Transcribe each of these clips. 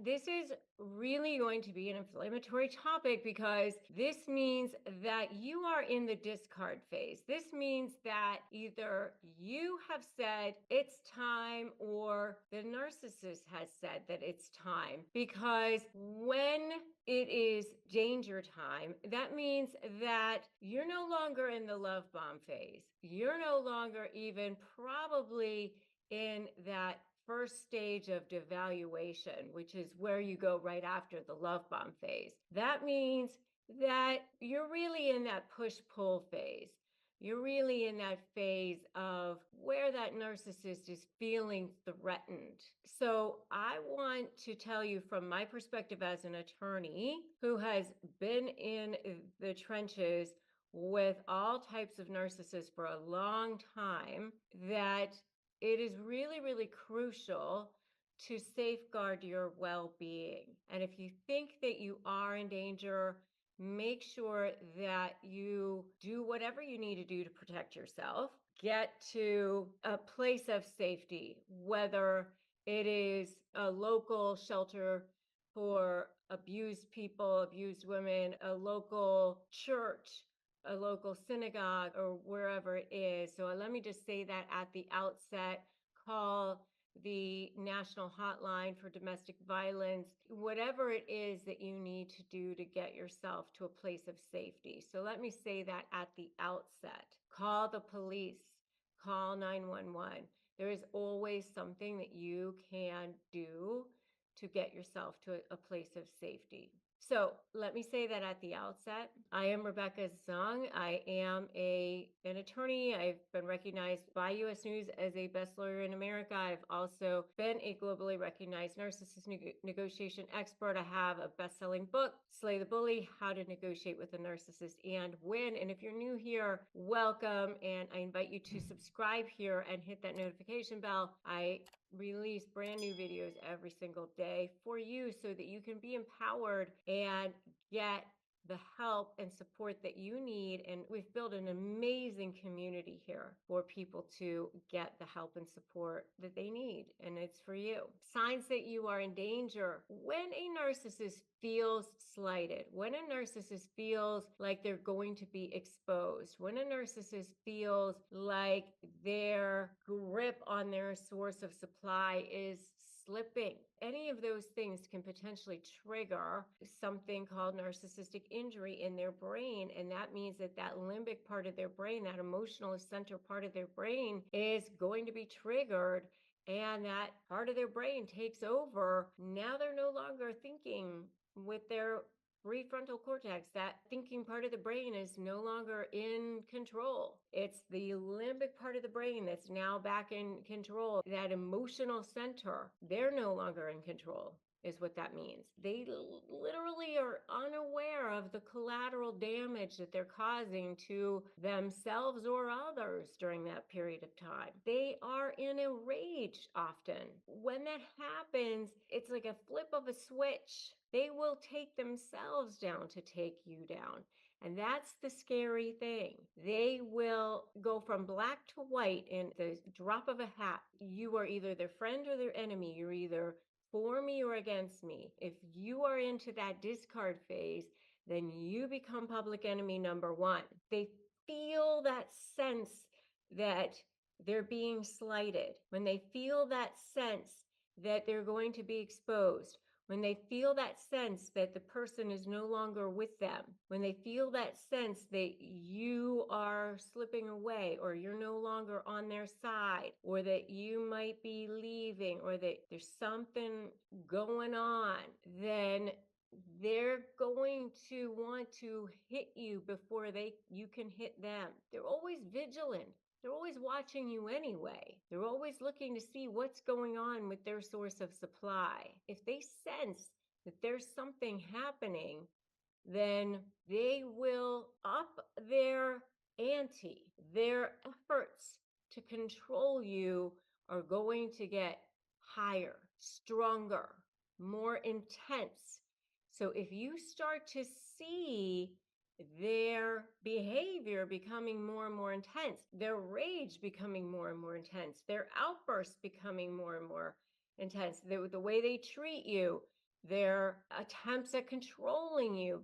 this is really going to be an inflammatory topic because this means that you are in the discard phase. This means that either you have said it's time or the narcissist has said that it's time. Because when it is danger time, that means that you're no longer in the love bomb phase. You're no longer even probably in that first stage of devaluation, which is where you go right after the love bomb phase. That means that you're really in that push-pull phase. You're really in that phase of where that narcissist is feeling threatened. So I want to tell you from my perspective as an attorney who has been in the trenches with all types of narcissists for a long time, that it is really, really crucial to safeguard your well-being. And if you think that you are in danger, make sure that you do whatever you need to do to protect yourself. Get to a place of safety, whether it is a local shelter for abused people, abused women, a local church, a local synagogue, or wherever it is. So let me just say that at the outset. Call the national hotline for domestic violence, whatever it is that you need to do to get yourself to a place of safety. So let me say that at the outset. Call the police, call 911. There is always something that you can do to get yourself to a place of safety. So let me say that at the outset. I am Rebecca Zung. I am an attorney. I've been recognized by U.S. News as a best lawyer in America. I've also been a globally recognized narcissist negotiation expert. I have a best-selling book, Slay the Bully, How to Negotiate with a Narcissist and Win. And if you're new here, welcome. And I invite you to subscribe here and hit that notification bell. I release brand new videos every single day for you so that you can be empowered and get the help and support that you need. And we've built an amazing community here for people to get the help and support that they need. And it's for you. Signs that you are in danger. When a narcissist feels slighted, when a narcissist feels like they're going to be exposed, when a narcissist feels like their grip on their source of supply is slipping, any of those things can potentially trigger something called narcissistic injury in their brain. And that means that that limbic part of their brain, that emotional center part of their brain, is going to be triggered, and that part of their brain takes over. Now they're no longer thinking with their prefrontal cortex. That thinking part of the brain is no longer in control. It's the limbic part of the brain that's now back in control. That emotional center, they're no longer in control, is what that means. They literally are unaware of the collateral damage that they're causing to themselves or others during that period of time. They are in a rage often. When that happens, it's like a flip of a switch. They will take themselves down to take you down. And that's the scary thing. They will go from black to white in the drop of a hat. You are either their friend or their enemy. You're either for me or against me. If you are into that discard phase, then you become public enemy number one. They feel that sense that they're being slighted. When they feel that sense that they're going to be exposed, when they feel that sense that the person is no longer with them, when they feel that sense that you are slipping away, or you're no longer on their side, or that you might be leaving, or that there's something going on, then they're going to want to hit you before you can hit them. They're always vigilant. They're always watching you anyway. They're always looking to see what's going on with their source of supply. If they sense that there's something happening, then they will up their ante. Their efforts to control you are going to get higher, stronger, more intense. So if you start to see their behavior becoming more and more intense, their rage becoming more and more intense, their outbursts becoming more and more intense, the way they treat you, Their attempts at controlling you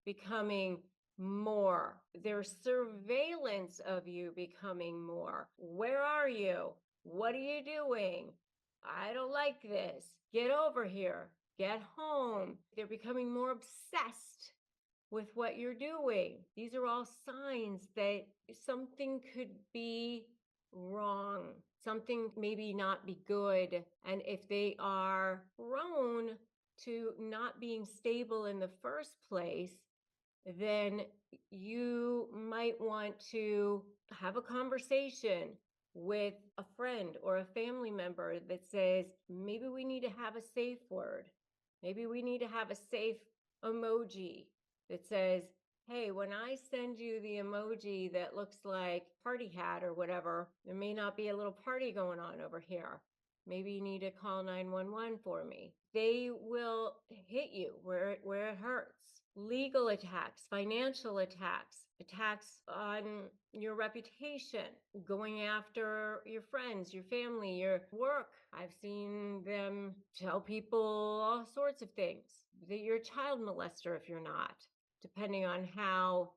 becoming more. Their surveillance of you becoming more. Where are you? What are you doing? I don't like this. Get over here. Get home. They're becoming more obsessed with what you're doing. These are all signs that something could be wrong, something maybe not be good. And if they are prone to not being stable in the first place, then you might want to have a conversation with a friend or a family member that says, maybe we need to have a safe word. Maybe we need to have a safe emoji that says, hey, when I send you the emoji that looks like party hat or whatever, there may not be a little party going on over here. Maybe you need to call 911 for me. They will hit you where it hurts. Legal attacks, financial attacks, attacks on your reputation, going after your friends, your family, your work. I've seen them tell people all sorts of things, that you're a child molester if you're not. Depending on how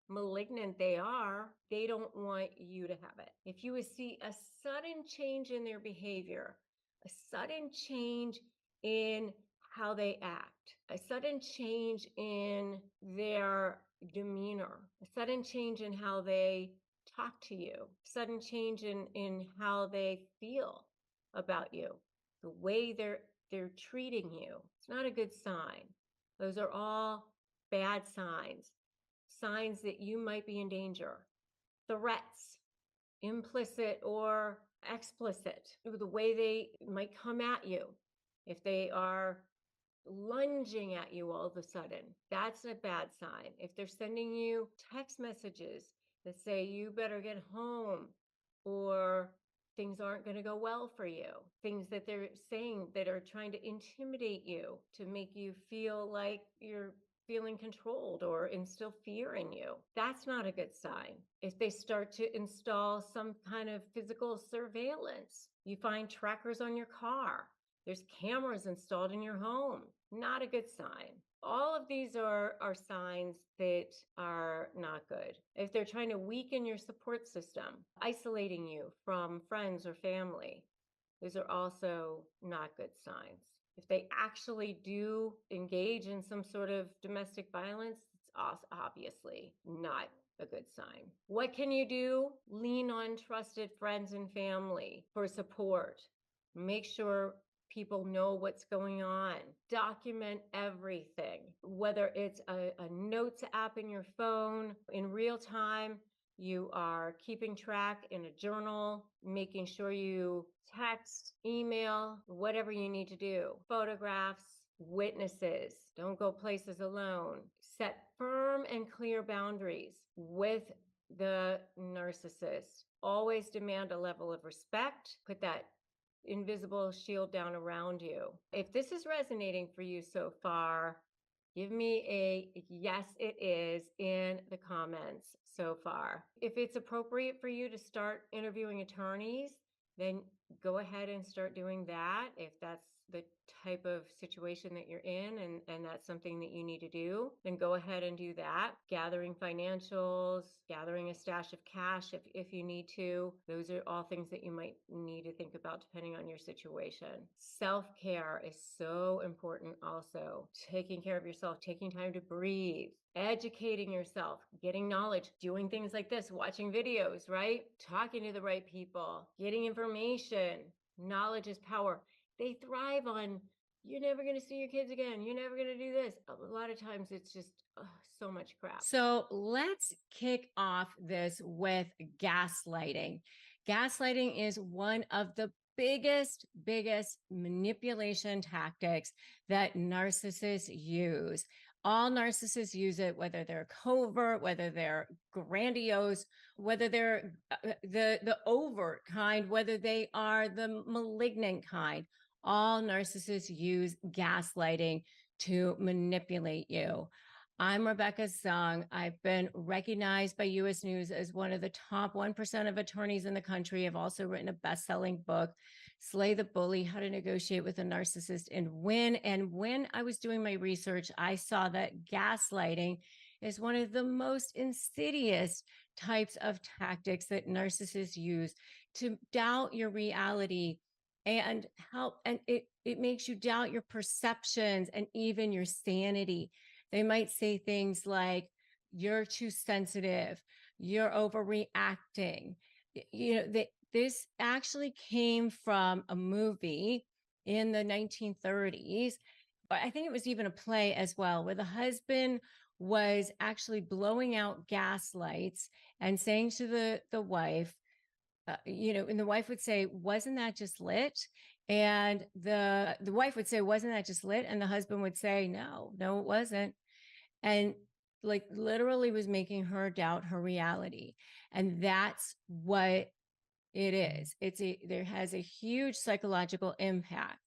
malignant they are, they don't want you to have it. If you would see a sudden change in their behavior, a sudden change in how they act, a sudden change in their demeanor, a sudden change in how they talk to you, sudden change in how they feel about you, the way they're treating you, it's not a good sign. Those are all bad signs, signs that you might be in danger. Threats, implicit or explicit, the way they might come at you. If they are lunging at you all of a sudden, that's a bad sign. If they're sending you text messages that say you better get home, or things aren't going to go well for you, things that they're saying that are trying to intimidate you to make you feel like you're feeling controlled or instill fear in you, that's not a good sign. If they start to install some kind of physical surveillance, you find trackers on your car, there's cameras installed in your home, not a good sign. All of these are signs that are not good. If they're trying to weaken your support system, isolating you from friends or family, those are also not good signs. If they actually do engage in some sort of domestic violence, it's obviously not a good sign. What can you do? Lean on trusted friends and family for support. Make sure people know what's going on. Document everything, whether it's a notes app in your phone in real time, you are keeping track in a journal, making sure you text, email, whatever you need to do. Photographs, witnesses. Don't go places alone. Set firm and clear boundaries with the narcissist. Always demand a level of respect. Put that invisible shield down around you. If this is resonating for you so far, give me a yes, it is in the comments so far. If it's appropriate for you to start interviewing attorneys, then go ahead and start doing that. If that's the type of situation that you're in and that's something that you need to do, then go ahead and do that. Gathering financials, gathering a stash of cash if you need to. Those are all things that you might need to think about depending on your situation. Self-care is so important also. Taking care of yourself, taking time to breathe, educating yourself, getting knowledge, doing things like this, watching videos, right? Talking to the right people, getting information. Knowledge is power. They thrive on, you're never going to see your kids again. You're never going to do this. A lot of times it's just so much crap. So let's kick off this with gaslighting. Gaslighting is one of the biggest manipulation tactics that narcissists use. All narcissists use it, whether they're covert, whether they're grandiose, whether they're the overt kind, whether they are the malignant kind. All narcissists use gaslighting to manipulate you. I'm Rebecca Zung. I've been recognized by U.S. News as one of the top 1% of attorneys in the country. I've also written a best-selling book, Slay the Bully, How to Negotiate with a Narcissist and Win. And when I was doing my research, I saw that gaslighting is one of the most insidious types of tactics that narcissists use to doubt your reality and help. And it makes you doubt your perceptions and even your sanity. They might say things like, you're too sensitive, you're overreacting. This actually came from a movie in the 1930s, but I think it was even a play as well, where the husband was actually blowing out gas lights and saying to the wife, and the wife would say, "Wasn't that just lit?" And the wife would say, "Wasn't that just lit?" And the husband would say, "No, no, it wasn't." And like literally was making her doubt her reality. And that's what it is. There has a huge psychological impact.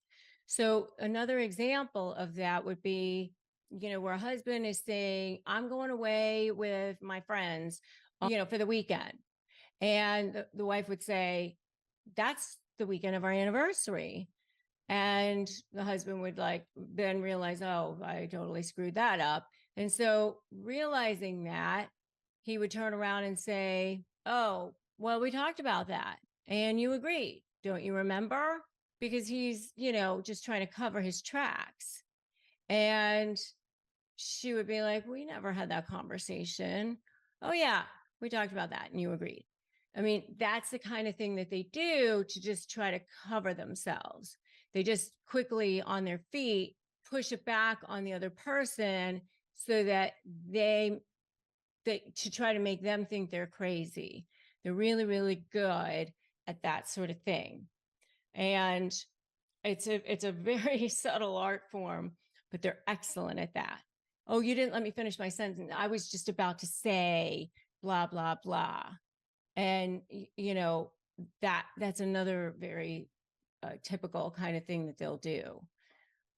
So another example of that would be, where a husband is saying, "I'm going away with my friends, for the weekend." And the wife would say, "That's the weekend of our anniversary." And the husband would then realize, "Oh, I totally screwed that up." And so realizing that, he would turn around and say, "Oh, well, we talked about that and you agreed. Don't you remember?" Because he's, just trying to cover his tracks. And she would be like, "We never had that conversation." "Oh, yeah, we talked about that and you agreed." I mean, that's the kind of thing that they do to just try to cover themselves. They just quickly on their feet push it back on the other person so that to try to make them think they're crazy. They're really, really good at that sort of thing. And it's a very subtle art form, but they're excellent at that. "Oh, you didn't let me finish my sentence. I was just about to say blah, blah, blah." And, that's another very typical kind of thing that they'll do,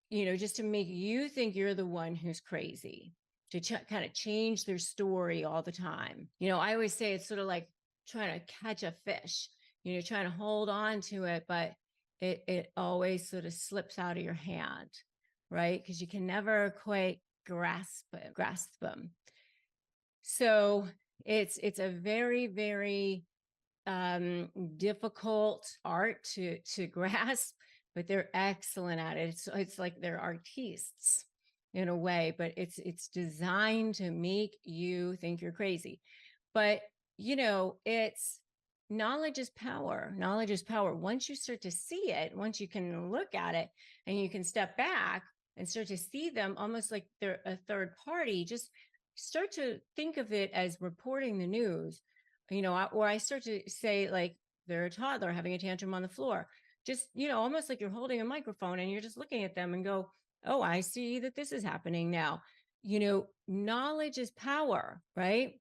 just to make you think you're the one who's crazy, to kind of change their story all the time. I always say it's sort of like trying to catch a fish, trying to hold on to it, but it always sort of slips out of your hand, right? Because you can never quite grasp them. So it's a very, very difficult art to grasp, but they're excellent at it. It's like they're artists in a way, but it's designed to make you think you're crazy. But it's knowledge is power. Knowledge is power. Once you start to see it, once you can look at it and you can step back and start to see them almost like they're a third party, just start to think of it as reporting the news, or I start to say, like, they're a toddler having a tantrum on the floor. Just, almost like you're holding a microphone and you're just looking at them and go, "Oh, I see that this is happening now." Knowledge is power, right?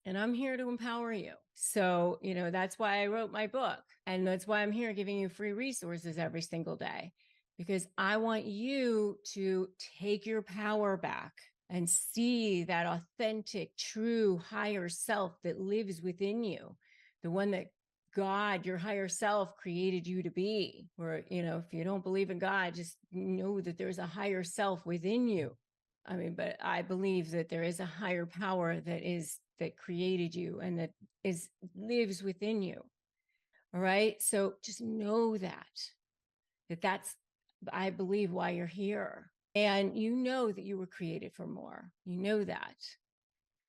And I'm here to empower you. So, that's why I wrote my book. And that's why I'm here giving you free resources every single day, because I want you to take your power back and see that authentic, true, higher self that lives within you, the one that God, your higher self, created you to be. Or, if you don't believe in God, just know that there's a higher self within you. I mean, but I believe that there is a higher power that created you and that lives within you. All right. So just know that's, I believe, why you're here. And that you were created for more. That.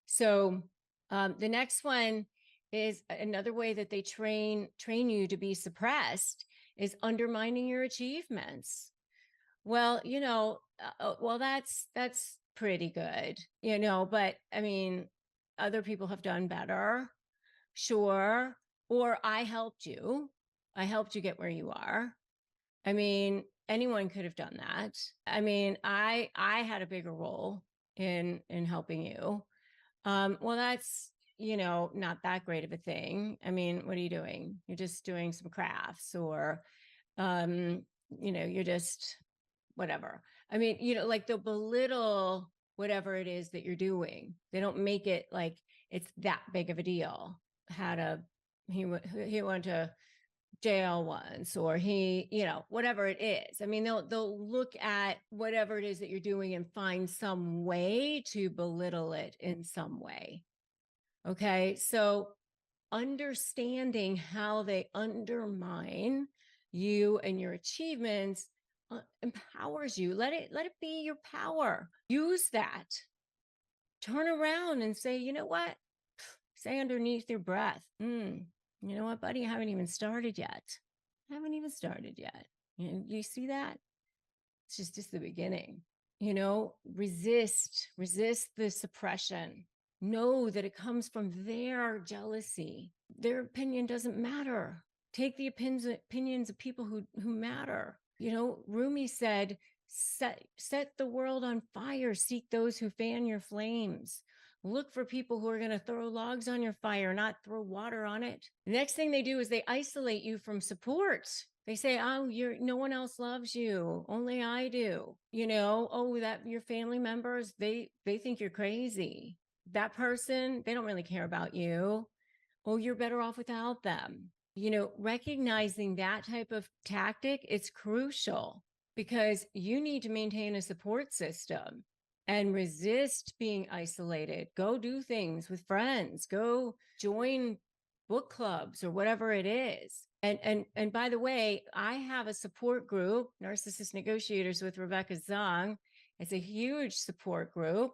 So the next one is another way that they train you to be suppressed is undermining your achievements. Well, that's pretty good, but I mean, other people have done better. Sure. Or I helped you get where you are. I mean, anyone could have done that. I mean, I had a bigger role in helping you. Well, that's, not that great of a thing. I mean, what are you doing? You're just doing some crafts, or you're just whatever. I mean, like they'll belittle whatever it is that you're doing. They don't make it like it's that big of a deal. He wanted to jail once, or he, whatever it is. I mean, they'll look at whatever it is that you're doing and find some way to belittle it in some way. Okay. So understanding how they undermine you and your achievements empowers you. Let it be your power. Use that. Turn around and say, you know what? Say underneath your breath, you know what, buddy? I haven't even started yet. I haven't even started yet. You see that? It's just the beginning. Resist the suppression. Know that it comes from their jealousy. Their opinion doesn't matter. Take the opinions of people who matter. Rumi said, set the world on fire, seek those who fan your flames. Look for people who are going to throw logs on your fire, not throw water on it. The next thing they do is they isolate you from support. They say, oh, no one else loves you. Only I do. That your family members, they think you're crazy. That person, they don't really care about you. Oh, you're better off without them. Recognizing that type of tactic, it's crucial, because you need to maintain a support system and resist being isolated. Go do things with friends. Go join book clubs or whatever it is. And by the way, I have a support group, Narcissist Negotiators with Rebecca Zung. It's a huge support group,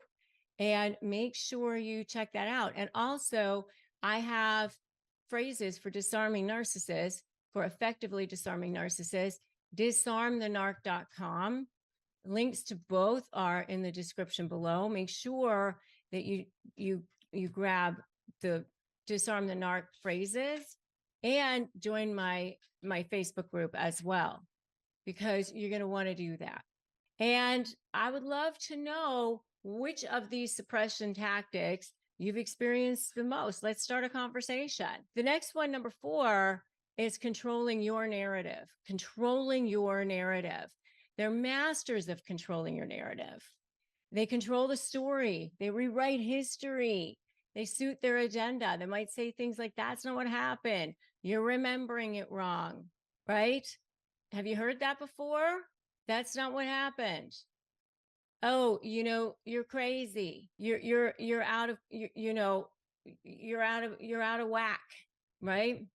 and make sure you check that out. And also, I have phrases for disarming narcissists, for effectively disarming narcissists, disarmthenarc.com. Links to both are in the description below. Make sure that you grab the Disarm the Narc phrases and join my Facebook group as well, because you're going to want to do that. And I would love to know which of these suppression tactics you've experienced the most. Let's start a conversation. The next one, number 4, is controlling your narrative. Controlling your narrative. They're masters of controlling your narrative. They control the story. They rewrite history. They suit their agenda. They might say things like, that's not what happened. You're remembering it wrong, right? Have you heard that before? That's not what happened. Oh, you're crazy. You're out of, you're out of whack, right?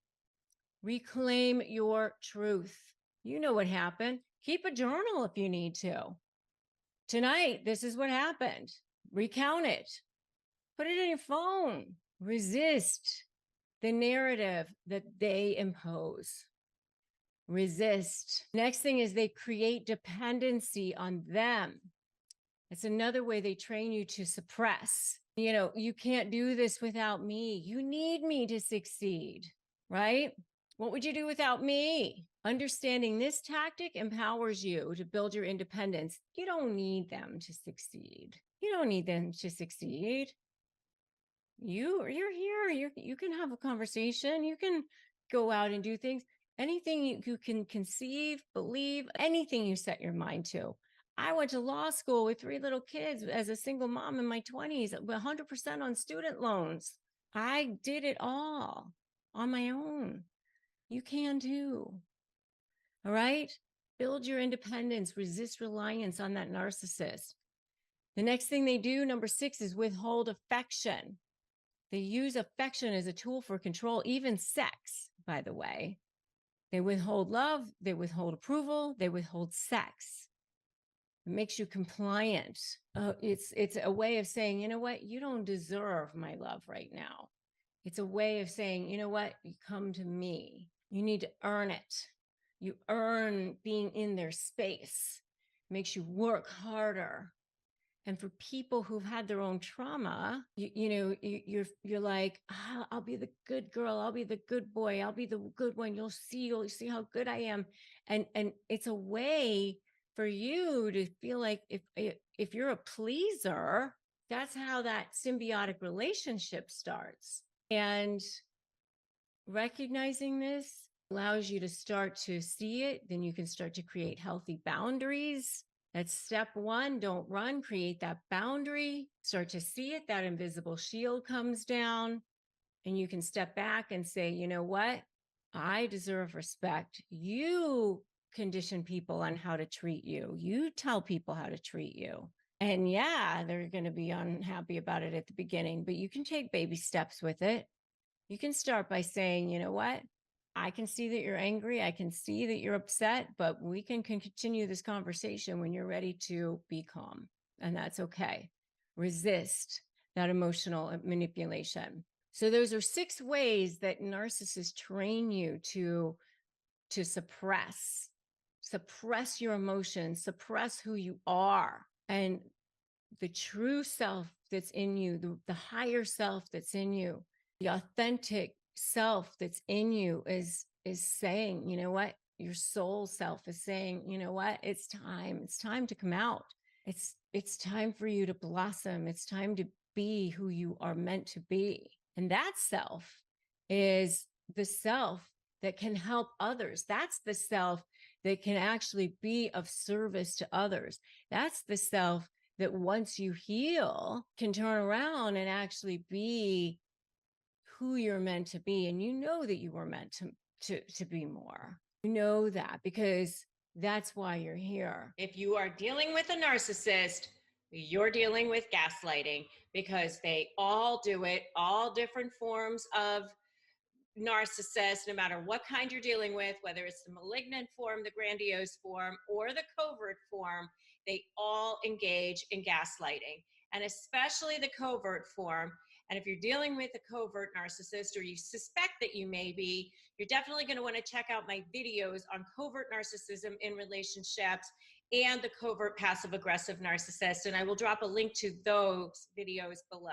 Reclaim your truth. You know what happened. Keep a journal if you need to. Tonight, this is what happened. Recount it. Put it in your phone. Resist the narrative that they impose. Resist. Next thing is they create dependency on them. It's another way they train you to suppress. You can't do this without me. You need me to succeed, right? What would you do without me? Understanding this tactic empowers you to build your independence. You don't need them to succeed. You don't need them to succeed. You're here. You can have a conversation. You can go out and do things. Anything you can conceive, believe, anything you set your mind to. I went to law school with 3 little kids as a single mom in my 20s, 100% on student loans. I did it all on my own. You can too. All right? Build your independence, resist reliance on that narcissist. The next thing they do, number 6, is withhold affection. They use affection as a tool for control, even sex, by the way. They withhold love, they withhold approval, they withhold sex. It makes you compliant. It's a way of saying, you know what, you don't deserve my love right now. It's a way of saying, you know what, you come to me. You need to earn it. You earn being in their space. It makes you work harder. And for people who've had their own trauma, you're like, I'll be the good girl. I'll be the good boy. I'll be the good one. You'll see how good I am. And it's a way for you to feel like if you're a pleaser, that's how that symbiotic relationship starts. And recognizing this allows you to start to see it. Then you can start to create healthy boundaries. That's step 1. Don't run. Create that boundary. Start to see it. That invisible shield comes down, and you can step back and say, you know what? I deserve respect. You condition people on how to treat you. You tell people how to treat you. And yeah, they're going to be unhappy about it at the beginning, but you can take baby steps with it. You can start by saying, you know what? I can see that you're angry. I can see that you're upset, but we can continue this conversation when you're ready to be calm. And that's okay. Resist that emotional manipulation. So those are 6 ways that narcissists train you to suppress your emotions, suppress who you are. And the true self that's in you, the higher self that's in you, the authentic self that's in you is saying, you know what? Your soul self is saying, you know what? It's time to come out. It's time for you to blossom. It's time to be who you are meant to be. And that self is the self that can help others. That's the self that can actually be of service to others. That's the self that once you heal can turn around and actually be who you're meant to be. And you know that you were meant to be more. You know that because that's why you're here. If you are dealing with a narcissist, you're dealing with gaslighting because they all do it, all different forms of narcissist, no matter what kind you're dealing with, whether it's the malignant form, the grandiose form, or the covert form, they all engage in gaslighting, and especially the covert form. And if you're dealing with a covert narcissist, or you suspect that you may be, you're definitely going to want to check out my videos on covert narcissism in relationships and the covert passive aggressive narcissist. And I will drop a link to those videos below.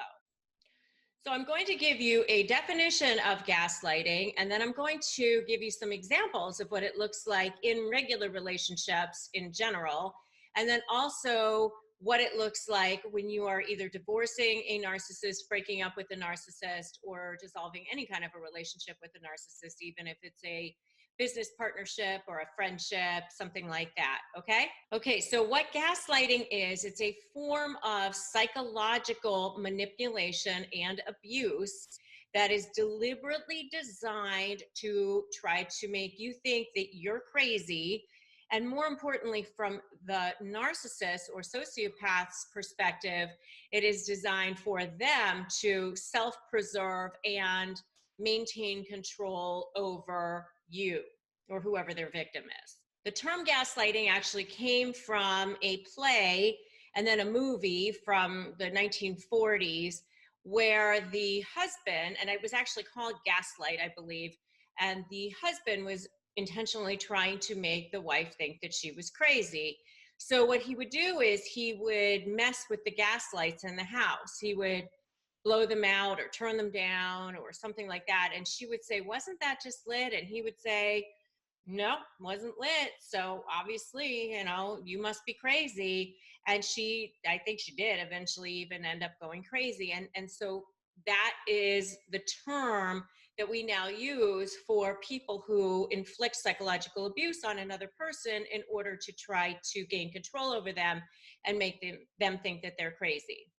So I'm going to give you a definition of gaslighting, and then I'm going to give you some examples of what it looks like in regular relationships in general, and then also what it looks like when you are either divorcing a narcissist, breaking up with a narcissist, or dissolving any kind of a relationship with a narcissist, even if it's a business partnership or a friendship, something like that, okay? Okay, so what gaslighting is, it's a form of psychological manipulation and abuse that is deliberately designed to try to make you think that you're crazy. And more importantly, from the narcissist or sociopath's perspective, it is designed for them to self-preserve and maintain control over you or whoever their victim is. The term gaslighting actually came from a play and then a movie from the 1940s where the husband, and it was actually called Gaslight, I believe, and the husband was intentionally trying to make the wife think that she was crazy. So what he would do is he would mess with the gaslights in the house. He would blow them out or turn them down or something like that. And she would say, "Wasn't that just lit?" And he would say, "No, wasn't lit. So obviously, you must be crazy." And I think she did eventually even end up going crazy. And so that is the term that we now use for people who inflict psychological abuse on another person in order to try to gain control over them and make them think that they're crazy.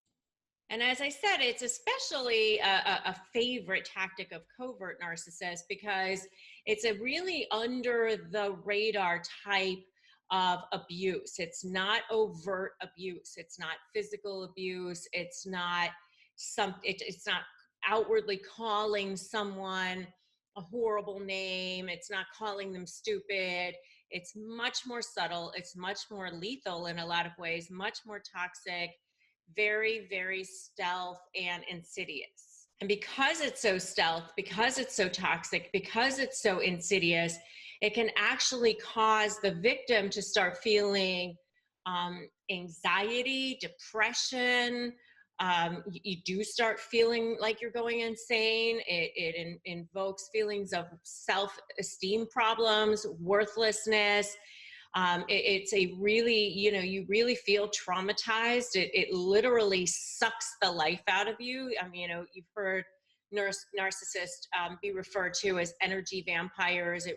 And as I said, it's especially a favorite tactic of covert narcissists because it's a really under the radar type of abuse. It's not overt abuse. It's not physical abuse. It's not it's not outwardly calling someone a horrible name. It's not calling them stupid. It's much more subtle. It's much more lethal in a lot of ways, much more toxic, very, very stealth and insidious. And because it's so stealth, because it's so toxic, because it's so insidious, it can actually cause the victim to start feeling anxiety, depression. You do start feeling like you're going insane. It invokes feelings of self-esteem problems, worthlessness. It's a really, you really feel traumatized. It literally sucks the life out of you. I mean, you've heard narcissists be referred to as energy vampires.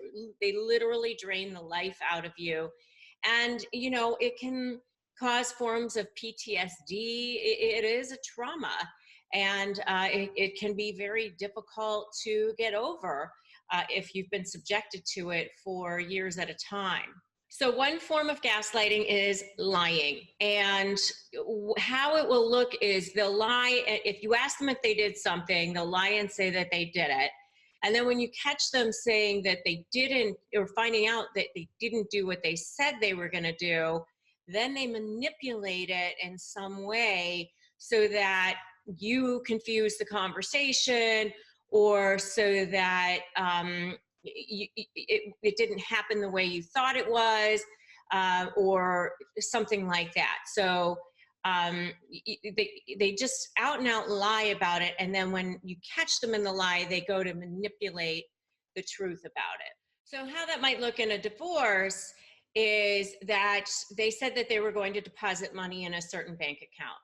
They literally drain the life out of you. And, it can cause forms of PTSD. It is a trauma. And it can be very difficult to get over. if you've been subjected to it for years at a time. So one form of gaslighting is lying. And how it will look is they'll lie. If you ask them if they did something, they'll lie and say that they did it. And then when you catch them saying that they didn't, or finding out that they didn't do what they said they were going to do, then they manipulate it in some way so that you confuse the conversation, or so that it didn't happen the way you thought it was, or something like that. So they just out and out lie about it. And then when you catch them in the lie, they go to manipulate the truth about it. So how that might look in a divorce is that they said that they were going to deposit money in a certain bank account.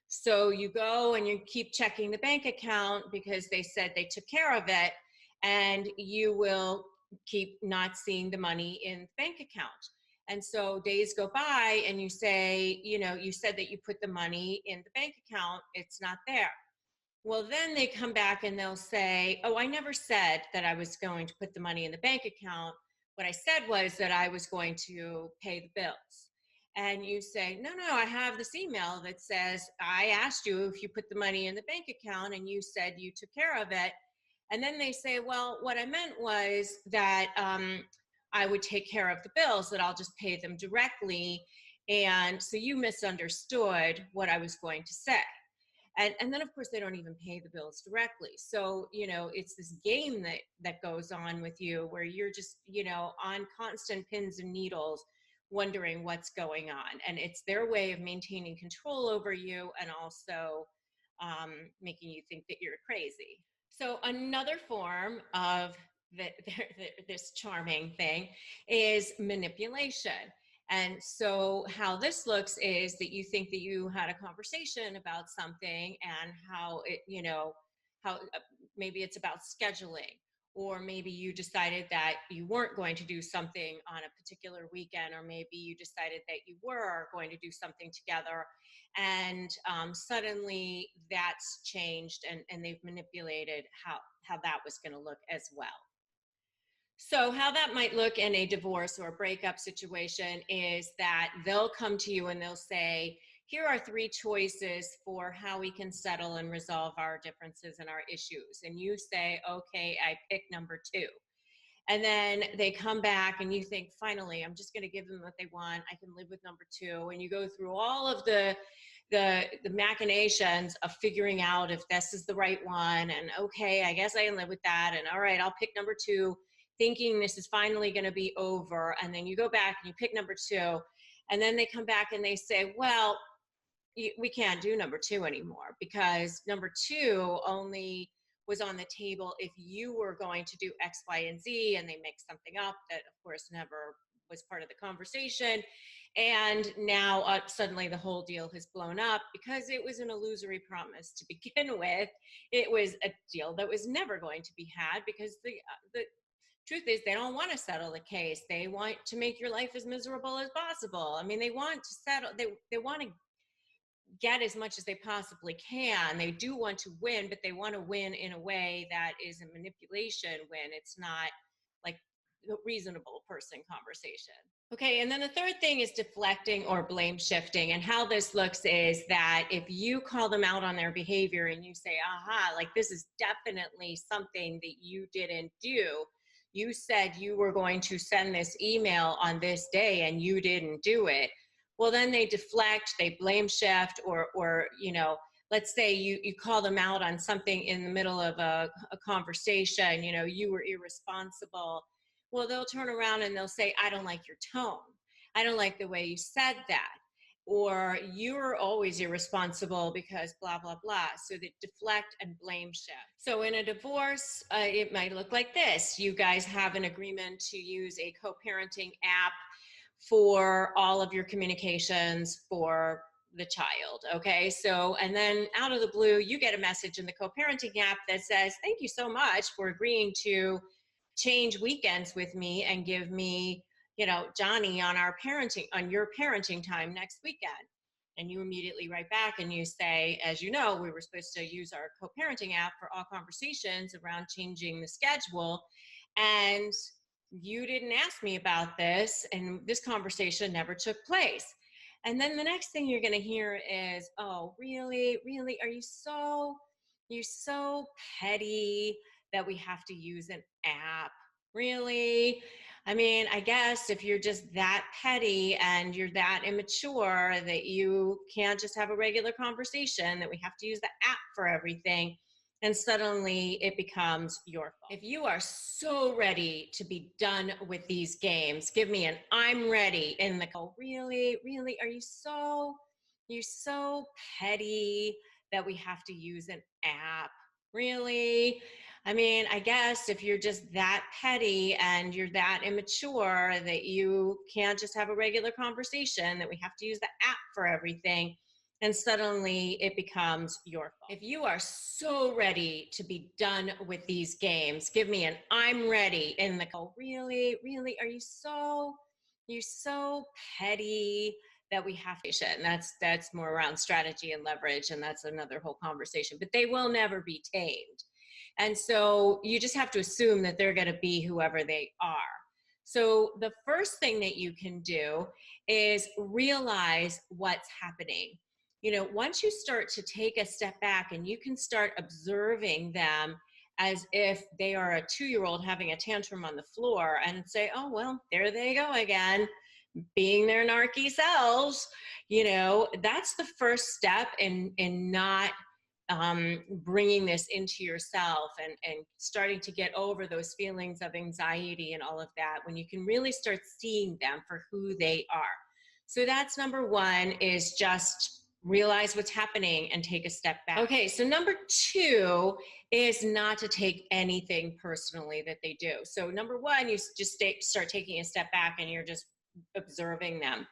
So you go and you keep checking the bank account because they said they took care of it, and you will keep not seeing the money in the bank account. And so days go by and you say, you said that you put the money in the bank account, it's not there. Well, then they come back and they'll say, oh, I never said that I was going to put the money in the bank account. What I said was that I was going to pay the bills. And you say, no, I have this email that says, I asked you if you put the money in the bank account and you said you took care of it. And then they say, well, what I meant was that I would take care of the bills, that I'll just pay them directly. And so you misunderstood what I was going to say. And then, of course, they don't even pay the bills directly. So, it's this game that goes on with you where you're just, on constant pins and needles, wondering what's going on. And it's their way of maintaining control over you, and also making you think that you're crazy. So another form of this charming thing is manipulation. And so how this looks is that you think that you had a conversation about something, and how it, how maybe it's about scheduling, or maybe you decided that you weren't going to do something on a particular weekend, or maybe you decided that you were going to do something together, and suddenly that's changed, and they've manipulated how that was going to look as well. So how that might look in a divorce or a breakup situation is that they'll come to you and they'll say, here are 3 choices for how we can settle and resolve our differences and our issues. And you say, okay, I pick number 2. And then they come back and you think, finally, I'm just going to give them what they want. I can live with number 2. And you go through all of the machinations of figuring out if this is the right one. And okay, I guess I can live with that. And all right, I'll pick number 2, thinking this is finally going to be over. And then you go back and you pick number 2. And then they come back and they say, well, we can't do number 2 anymore, because number 2 only was on the table if you were going to do X, Y, and Z. And they make something up that, of course, never was part of the conversation. And now suddenly the whole deal has blown up because it was an illusory promise to begin with. It was a deal that was never going to be had, because the truth is they don't want to settle the case. They want to make your life as miserable as possible. I mean, they want to settle, they want to get as much as they possibly can. They do want to win, but they want to win in a way that is a manipulation win. It's not like a reasonable person conversation. Okay, and then the third thing is deflecting or blame shifting. And how this looks is that if you call them out on their behavior and you say, aha, like this is definitely something that you didn't do. You said you were going to send this email on this day and you didn't do it. Well, then they deflect, they blame shift, or let's say you call them out on something in the middle of a conversation, you were irresponsible. Well, they'll turn around and they'll say, I don't like your tone. I don't like the way you said that. Or you're always irresponsible because blah, blah, blah. So they deflect and blame shift. So in a divorce, it might look like this. You guys have an agreement to use a co-parenting app for all of your communications for the child. Okay. So, and then out of the blue, you get a message in the co-parenting app that says, thank you so much for agreeing to change weekends with me and give me, Johnny on your parenting time next weekend. And you immediately write back and you say, as you know, we were supposed to use our co-parenting app for all conversations around changing the schedule. And you didn't ask me about this, and this conversation never took place. And then the next thing you're going to hear is, oh, really? Really? You're so petty that we have to use an app? Really? I mean, I guess if you're just that petty and you're that immature that you can't just have a regular conversation, that we have to use the app for everything, and suddenly it becomes your fault. If you are so ready to be done with these games, give me an I'm ready in the call. Really? Really? You're so petty that we have to use an app? Really? I mean, I guess if you're just that petty and you're that immature that you can't just have a regular conversation, that we have to use the app for everything, and suddenly it becomes your fault. If you are so ready to be done with these games, give me an I'm ready in the call. Really? Really? You're so petty that we have to, and that's more around strategy and leverage, and that's another whole conversation, but they will never be tamed. And so you just have to assume that they're going to be whoever they are. So the first thing that you can do is realize what's happening. Once you start to take a step back and you can start observing them as if they are a 2-year-old having a tantrum on the floor, and say, oh, well, there they go again, being their narky selves, that's the first step in not bringing this into yourself, and starting to get over those feelings of anxiety and all of that, when you can really start seeing them for who they are. So that's number one, is just realize what's happening and take a step back. Okay, so number two is not to take anything personally that they do. So number one, you just start taking a step back and you're just observing them.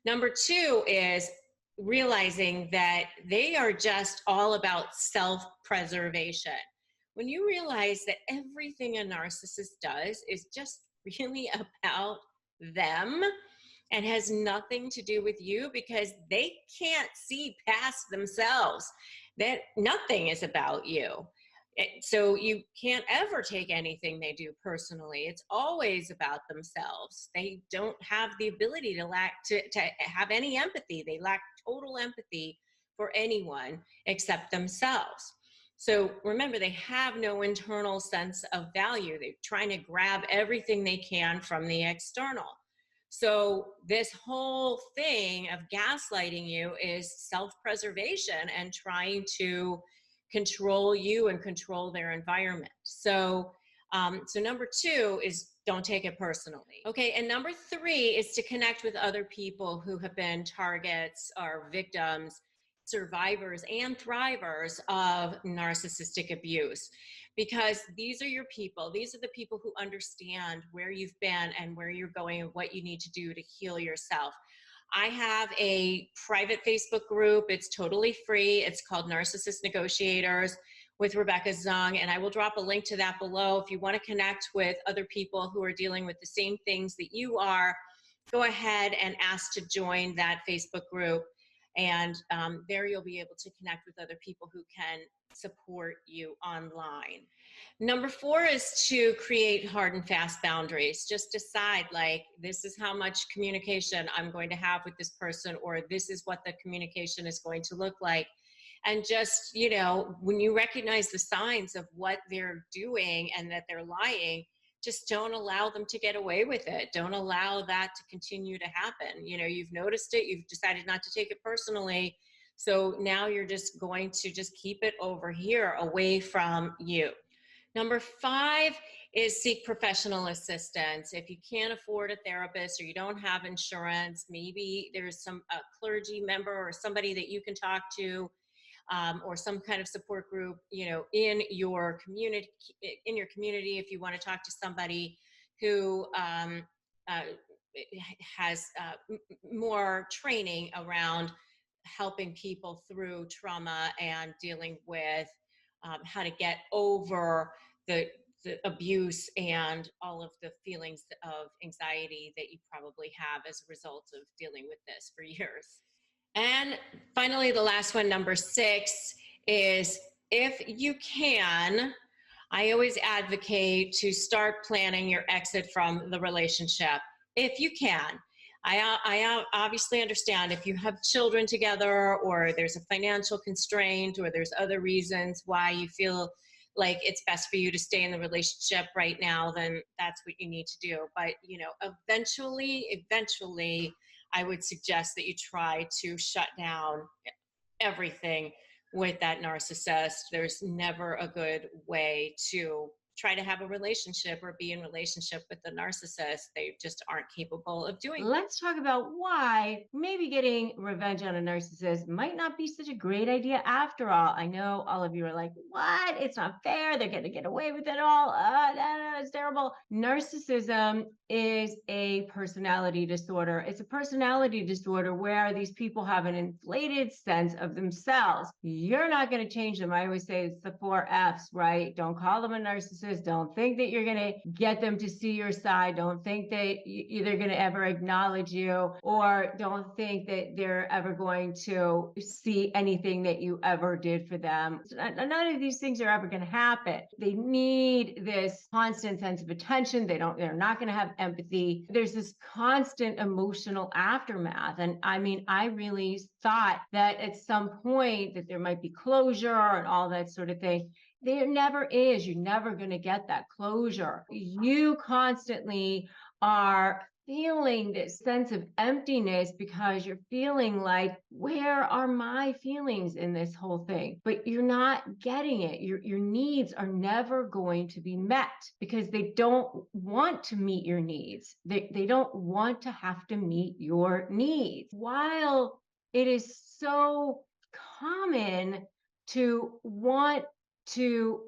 Number two is realizing that they are just all about self-preservation. When you realize that everything a narcissist does is just really about them and has nothing to do with you, because they can't see past themselves, that nothing is about you. So you can't ever take anything they do personally. It's always about themselves. They don't have the ability to have any empathy. They lack total empathy for anyone except themselves. So remember, they have no internal sense of value. They're trying to grab everything they can from the external. So this whole thing of gaslighting you is self-preservation and trying to control you and control their environment. So number two is don't take it personally. Okay, and number three is to connect with other people who have been targets or victims, survivors and thrivers of narcissistic abuse, because these are your people. These are the people who understand where you've been and where you're going and what you need to do to heal yourself. I have a private Facebook group. It's totally free. It's called Narcissist Negotiators with Rebecca Zung, and I will drop a link to that below. If you want to connect with other people who are dealing with the same things that you are, go ahead and ask to join that Facebook group. And there you'll be able to connect with other people who can support you online. Number four is to create hard and fast boundaries. Just decide, like, this is how much communication I'm going to have with this person, or this is what the communication is going to look like. And just, when you recognize the signs of what they're doing and that they're lying, just don't allow them to get away with it. Don't allow that to continue to happen. You've noticed it, you've decided not to take it personally. So now you're just going to just keep it over here, away from you. Number five is seek professional assistance. If you can't afford a therapist, or you don't have insurance, maybe there's a clergy member or somebody that you can talk to, or some kind of support group, in your community. If you want to talk to somebody who has more training around helping people through trauma and dealing with how to get over the abuse and all of the feelings of anxiety that you probably have as a result of dealing with this for years. And finally, the last one, number six, is if you can, I always advocate to start planning your exit from the relationship if you can. I obviously understand if you have children together, or there's a financial constraint, or there's other reasons why you feel like it's best for you to stay in the relationship right now, then that's what you need to do. But, eventually, I would suggest that you try to shut down everything with that narcissist. There's never a good way to try to have a relationship or be in relationship with the narcissist. They just aren't capable of doing. Let's talk about why maybe getting revenge on a narcissist might not be such a great idea after all. I know all of you are like, what? It's not fair. They're going to get away with it all. No, it's terrible. Narcissism is a personality disorder. It's a personality disorder where these people have an inflated sense of themselves. You're not going to change them. I always say it's the 4 F's, right? Don't call them a narcissist. Don't think that you're going to get them to see your side. Don't think that they're going to ever acknowledge you, or don't think that they're ever going to see anything that you ever did for them. None of these things are ever going to happen. They need this constant sense of attention. They're not going to have empathy. There's this constant emotional aftermath. And I mean, I really thought that at some point that there might be closure and all that sort of thing. There never is. You're never going to get that closure. You constantly are feeling this sense of emptiness because you're feeling like, where are my feelings in this whole thing? But you're not getting it. Your needs are never going to be met because they don't want to meet your needs. They don't want to have to meet your needs. While it is so common to want to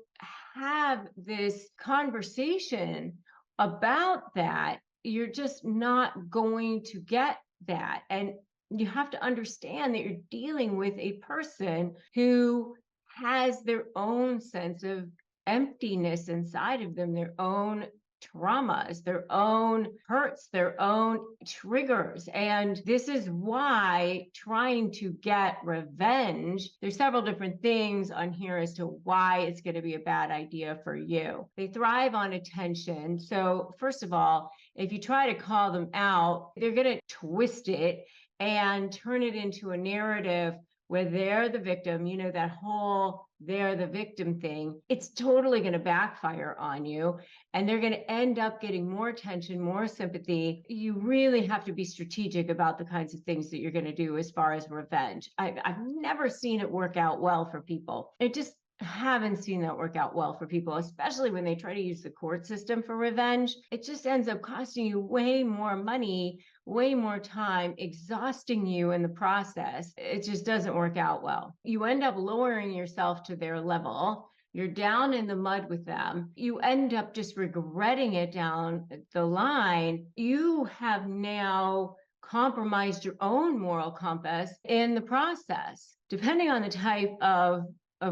have this conversation about that, you're just not going to get that. And you have to understand that you're dealing with a person who has their own sense of emptiness inside of them, their own traumas, their own hurts, their own triggers. And this is why trying to get revenge, there's several different things on here as to why it's going to be a bad idea for you. They thrive on attention. So first of all, if you try to call them out, they're going to twist it and turn it into a narrative where they're the victim, that whole they're the victim thing. It's totally going to backfire on you, and they're going to end up getting more attention, more sympathy. You really have to be strategic about the kinds of things that you're going to do as far as revenge. I've never seen it work out well for people. It just haven't seen that work out well for people, especially when they try to use the court system for revenge. It just ends up costing you way more money, way more time, exhausting you in the process. It just doesn't work out well. You end up lowering yourself to their level. You're down in the mud with them. You end up just regretting it down the line. You have now compromised your own moral compass in the process. Depending on the type of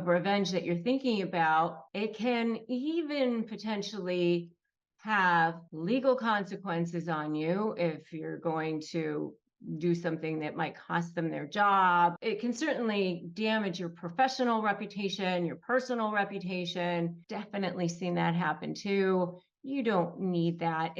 revenge that you're thinking about, it can even potentially have legal consequences on you if you're going to do something that might cost them their job. It can certainly damage your professional reputation, your personal reputation. Definitely seen that happen too. You don't need that.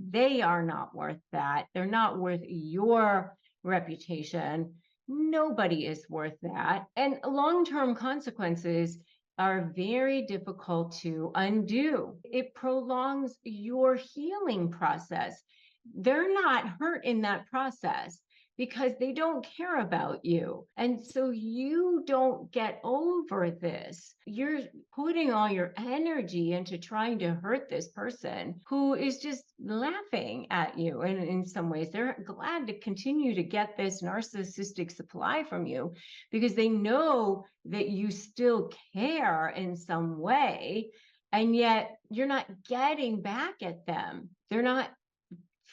They are not worth that. They're not worth your reputation. Nobody is worth that. And long-term consequences are very difficult to undo. It prolongs your healing process. They're not hurt in that process because they don't care about you. And so you don't get over this. You're putting all your energy into trying to hurt this person who is just laughing at you. And in some ways, they're glad to continue to get this narcissistic supply from you because they know that you still care in some way. And yet you're not getting back at them. They're not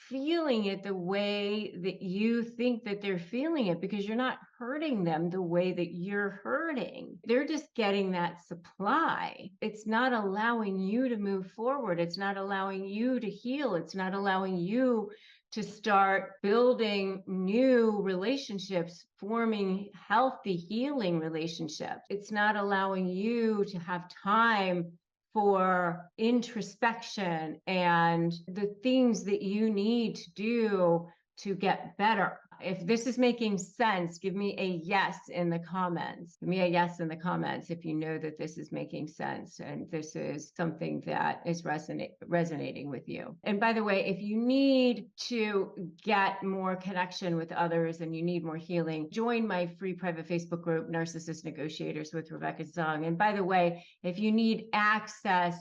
feeling it the way that you think that they're feeling it because you're not hurting them the way that you're hurting. They're just getting that supply. It's not allowing you to move forward. It's not allowing you to heal. It's not allowing you to start building new relationships, forming healthy, healing relationships. It's not allowing you to have time for introspection and the things that you need to do to get better. If this is making sense, give me a yes in the comments. Give me a yes in the comments if you know that this is making sense and this is something that is resonating with you. And by the way, if you need to get more connection with others and you need more healing, join my free private Facebook group, Narcissist Negotiators with Rebecca Zung. And by the way, if you need access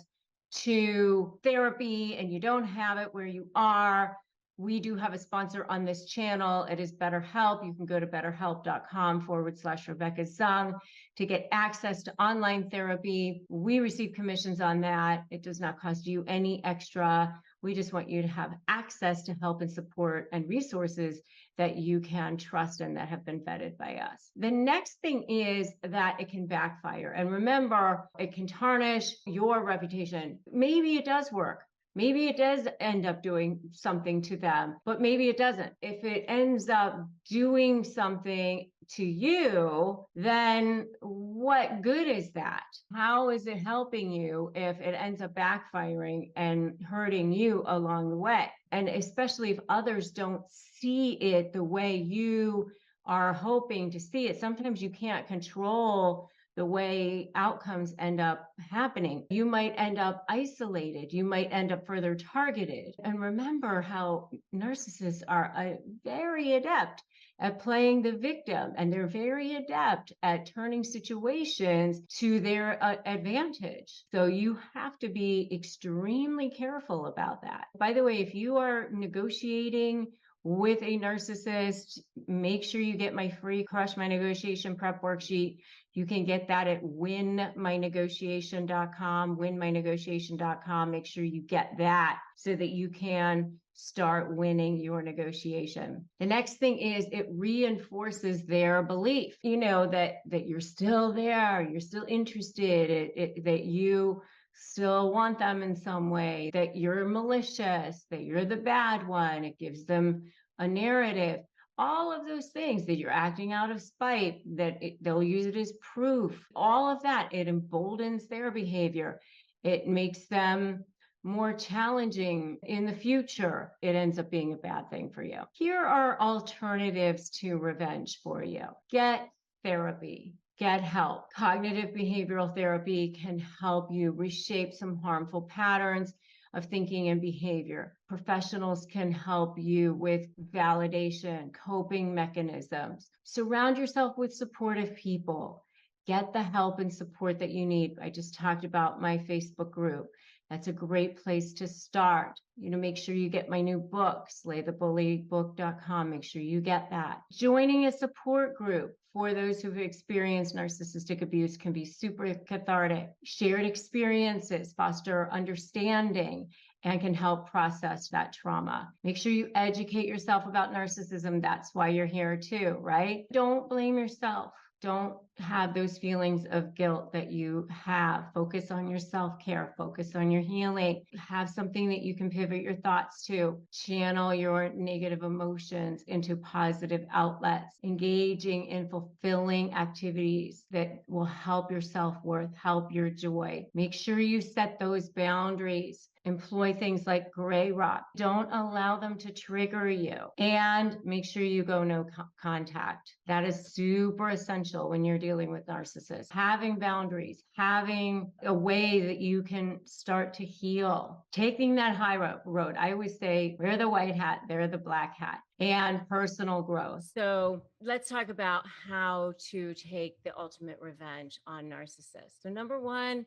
to therapy and you don't have it where you are, we do have a sponsor on this channel. It is BetterHelp. You can go to betterhelp.com/Rebecca Zung to get access to online therapy. We receive commissions on that. It does not cost you any extra. We just want you to have access to help and support and resources that you can trust and that have been vetted by us. The next thing is that it can backfire. And remember, it can tarnish your reputation. Maybe it does work. Maybe it does end up doing something to them, but maybe it doesn't. If it ends up doing something to you, then what good is that? How is it helping you if it ends up backfiring and hurting you along the way? And especially if others don't see it the way you are hoping to see it. Sometimes you can't control the way outcomes end up happening. You might end up isolated. You might end up further targeted. And remember how narcissists are very adept at playing the victim, and they're very adept at turning situations to their advantage. So you have to be extremely careful about that. By the way, if you are negotiating with a narcissist, make sure you get my free Crush My Negotiation Prep worksheet. You can get that at winmynegotiation.com, winmynegotiation.com. Make sure you get that so that you can start winning your negotiation. The next thing is it reinforces their belief, that you're still there, you're still interested, that you still want them in some way, that you're malicious, that you're the bad one. It gives them a narrative. All of those things, that you're acting out of spite, that they'll use it as proof. All of that, it emboldens their behavior. It makes them more challenging in the future. It ends up being a bad thing for you. Here are alternatives to revenge for you. Get therapy. Get help. Cognitive behavioral therapy can help you reshape some harmful patterns of thinking and behavior. Professionals can help you with validation, coping mechanisms. Surround yourself with supportive people. Get the help and support that you need. I just talked about my Facebook group. That's a great place to start. Make sure you get my new book, slaythebullybook.com. Make sure you get that. Joining a support group for those who've experienced narcissistic abuse can be super cathartic. Shared experiences foster understanding and can help process that trauma. Make sure you educate yourself about narcissism. That's why you're here too, right? Don't blame yourself. Don't have those feelings of guilt that you have. Focus on your self-care, focus on your healing. Have something that you can pivot your thoughts to. Channel your negative emotions into positive outlets. Engaging in fulfilling activities that will help your self-worth, help your joy. Make sure you set those boundaries. Employ things like gray rock. Don't allow them to trigger you. And make sure you go no contact. That is super essential when you're dealing with narcissists. Having boundaries, having a way that you can start to heal. Taking that high road. I always say, wear the white hat, they're the black hat. And personal growth. So let's talk about how to take the ultimate revenge on narcissists. So number one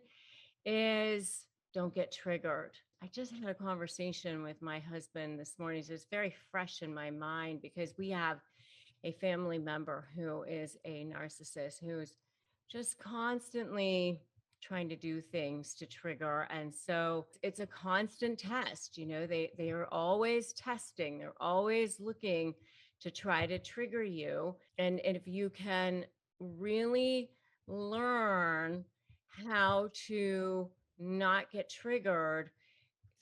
is don't get triggered. I just had a conversation with my husband this morning. So it's very fresh in my mind because we have a family member who is a narcissist who's just constantly trying to do things to trigger. And so it's a constant test. They are always testing. They're always looking to try to trigger you. And if you can really learn how to not get triggered,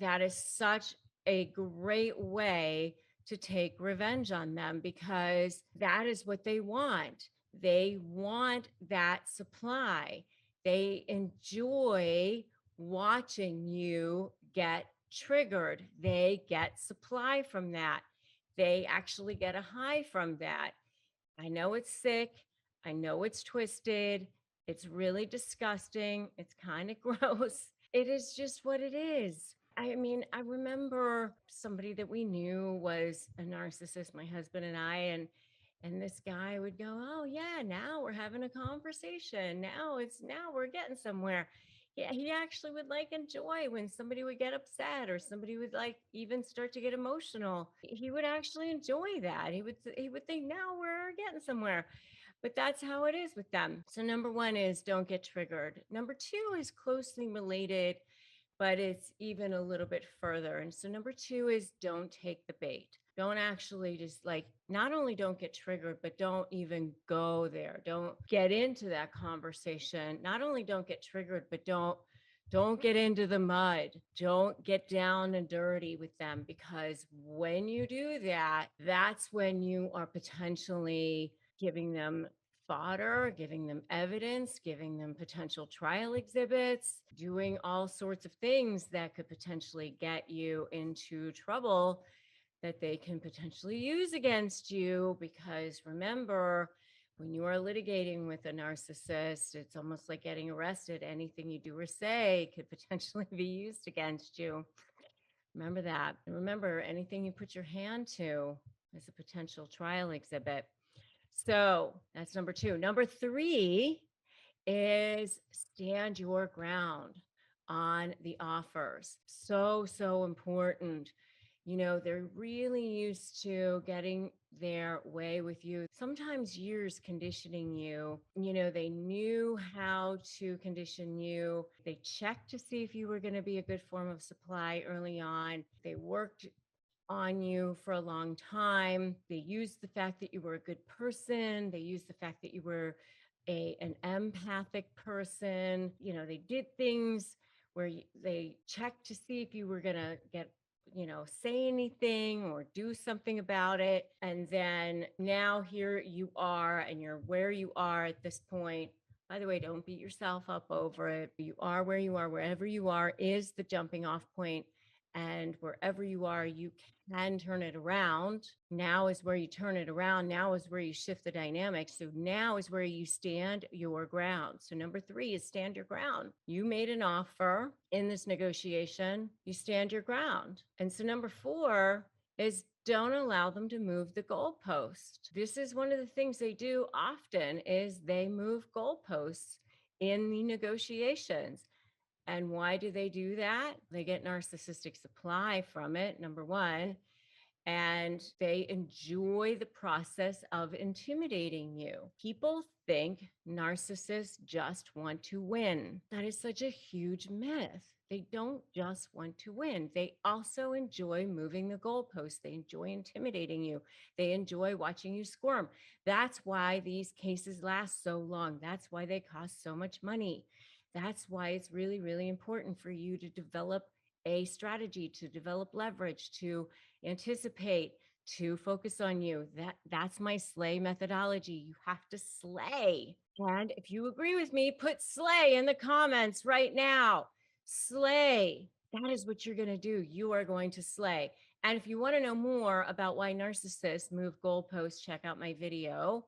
that is such a great way to take revenge on them, because that is what they want. They want that supply. They enjoy watching you get triggered. They get supply from that. They actually get a high from that. I know it's sick. I know it's twisted. It's really disgusting. It's kind of gross. It is just what it is. I mean, I remember somebody that we knew was a narcissist, my husband and I, and this guy would go, "Oh yeah, now we're having a conversation. Now we're getting somewhere." Yeah, he actually would like enjoy when somebody would get upset or somebody would like even start to get emotional. He would actually enjoy that. He would think, "Now we're getting somewhere." But that's how it is with them. So number 1 is don't get triggered. Number 2 is closely related, but it's even a little bit further. And so number 2 is don't take the bait. Don't actually just like, not only don't get triggered, but don't even go there. Don't get into that conversation. Not only don't get triggered, but don't get into the mud. Don't get down and dirty with them, because when you do that, that's when you are potentially giving them fodder, giving them evidence, giving them potential trial exhibits, doing all sorts of things that could potentially get you into trouble that they can potentially use against you. Because remember, when you are litigating with a narcissist, it's almost like getting arrested. Anything you do or say could potentially be used against you. Remember that. And remember, anything you put your hand to is a potential trial exhibit. So that's number 2. Number 3 is stand your ground on the offers. So, so important. They're really used to getting their way with you. Sometimes years conditioning you. They knew how to condition you. They checked to see if you were going to be a good form of supply early on. They worked on you for a long time. They used the fact that you were a good person. They used the fact that you were an empathic person. They did things where they checked to see if you were going to get, say anything or do something about it. And then now here you are, and you're where you are at this point. By the way, don't beat yourself up over it. You are where you are. Wherever you are is the jumping off point. And wherever you are, you can turn it around. Now is where you turn it around. Now is where you shift the dynamic. So now is where you stand your ground. So number 3 is stand your ground. You made an offer in this negotiation. You stand your ground. And so number 4 is don't allow them to move the goalpost. This is one of the things they do often, is they move goalposts in the negotiations. And why do they do that? They get narcissistic supply from it, number 1. And they enjoy the process of intimidating you. People think narcissists just want to win. That is such a huge myth. They don't just want to win. They also enjoy moving the goalposts. They enjoy intimidating you. They enjoy watching you squirm. That's why these cases last so long. That's why they cost so much money. That's why it's really, really important for you to develop a strategy, to develop leverage, to anticipate, to focus on you. That's my slay methodology. You have to slay. And if you agree with me, put slay in the comments right now. Slay. That is what you're going to do. You are going to slay. And if you want to know more about why narcissists move goalposts, check out my video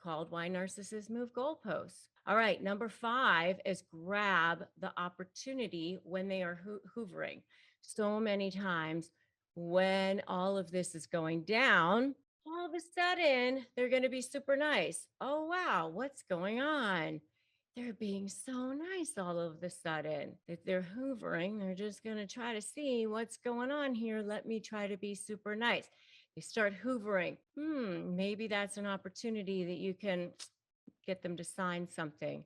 called Why Narcissists Move Goalposts. All right, number 5 is grab the opportunity when they are hoovering. So many times when all of this is going down, all of a sudden they're going to be super nice. Oh, wow, what's going on? They're being so nice all of a sudden. If they're hoovering, they're just going to try to see what's going on here. Let me try to be super nice. They start hoovering. Maybe that's an opportunity that you can get them to sign something.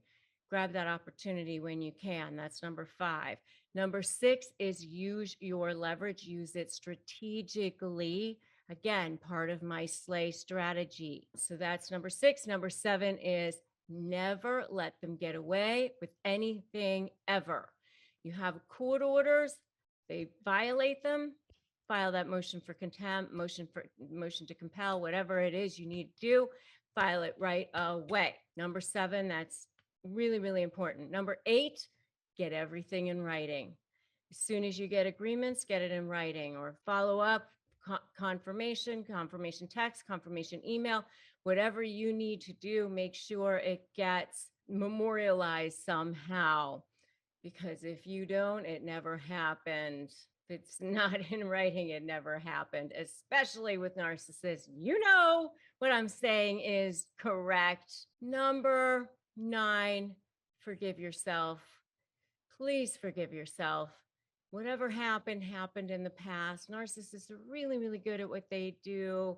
Grab that opportunity when you can. That's number 5. Number 6 is use your leverage, use it strategically. Again, part of my slay strategy. So that's number 6. Number 7 is never let them get away with anything ever. You have court orders, they violate them, file that motion for contempt, motion to compel, whatever it is you need to do, file it right away. Number 7, that's really, really important. Number 8, get everything in writing. As soon as you get agreements, get it in writing, or follow up, confirmation text, confirmation email, whatever you need to do, make sure it gets memorialized somehow. Because if you don't, it never happened. If it's not in writing, it never happened, especially with narcissists. You know what I'm saying is correct. Number 9, forgive yourself. Please forgive yourself. Whatever happened, happened in the past. Narcissists are really, really good at what they do.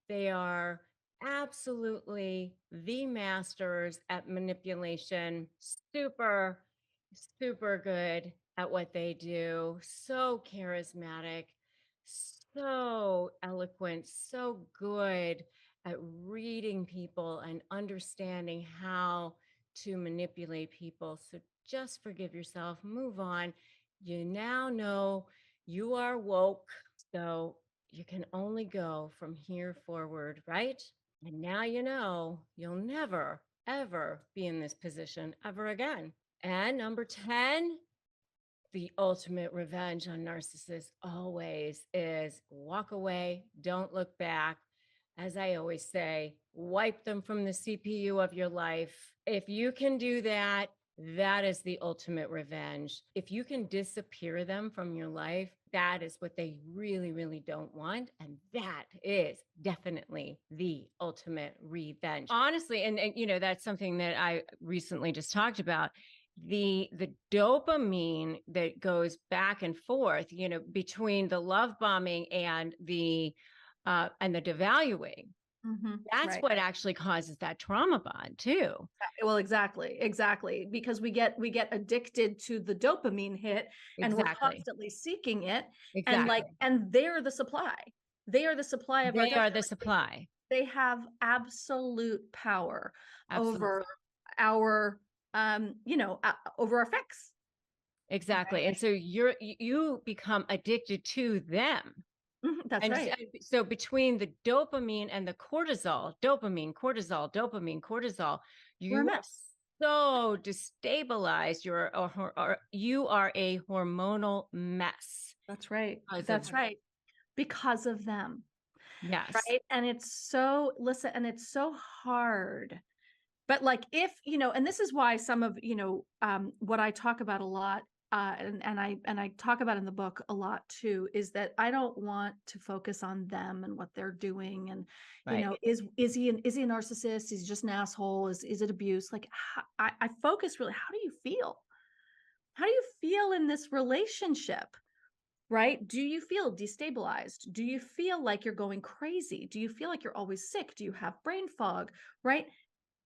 They are absolutely the masters at manipulation. Super, super good at what they do. So charismatic, so eloquent, so good at reading people and understanding how to manipulate people. So just forgive yourself, move on. You now know you are woke. So you can only go from here forward, right? And now you know you'll never, ever be in this position ever again. And number 10, the ultimate revenge on narcissists always is walk away, don't look back. As I always say, wipe them from the CPU of your life. If you can do that, that is the ultimate revenge. If you can disappear them from your life, that is what they really, really don't want. And that is definitely the ultimate revenge. Honestly, and you know, that's something that I recently just talked about. The dopamine that goes back and forth, you know, between the love bombing and the devaluing. That's Right. what actually causes that trauma bond too. Well, exactly. Because we get addicted to the dopamine hit, and we're Exactly. constantly seeking it. And Exactly. and they're the supply. They are the supply of our They are dopamine. the supply. They have absolute power Absolutely. over our, over our effects. Exactly. And so you become addicted to them. That's And right. so between the dopamine and the cortisol, dopamine, cortisol, We're a you are mess. so destabilized. You are a hormonal mess. That's right. Because of That's right. Because of them. yes. Right. And it's so hard. But like, if, and this is why some of, what I talk about a lot, and I talk about in the book a lot too, is that I don't want to focus on them and what they're doing. And, Right. is he a narcissist? Is he just an asshole? Is it abuse? Like, I focus really, how do you feel? How do you feel in this relationship? Right? Do you feel destabilized? Do you feel like you're going crazy? Do you feel like you're always sick? Do you have brain fog? Right?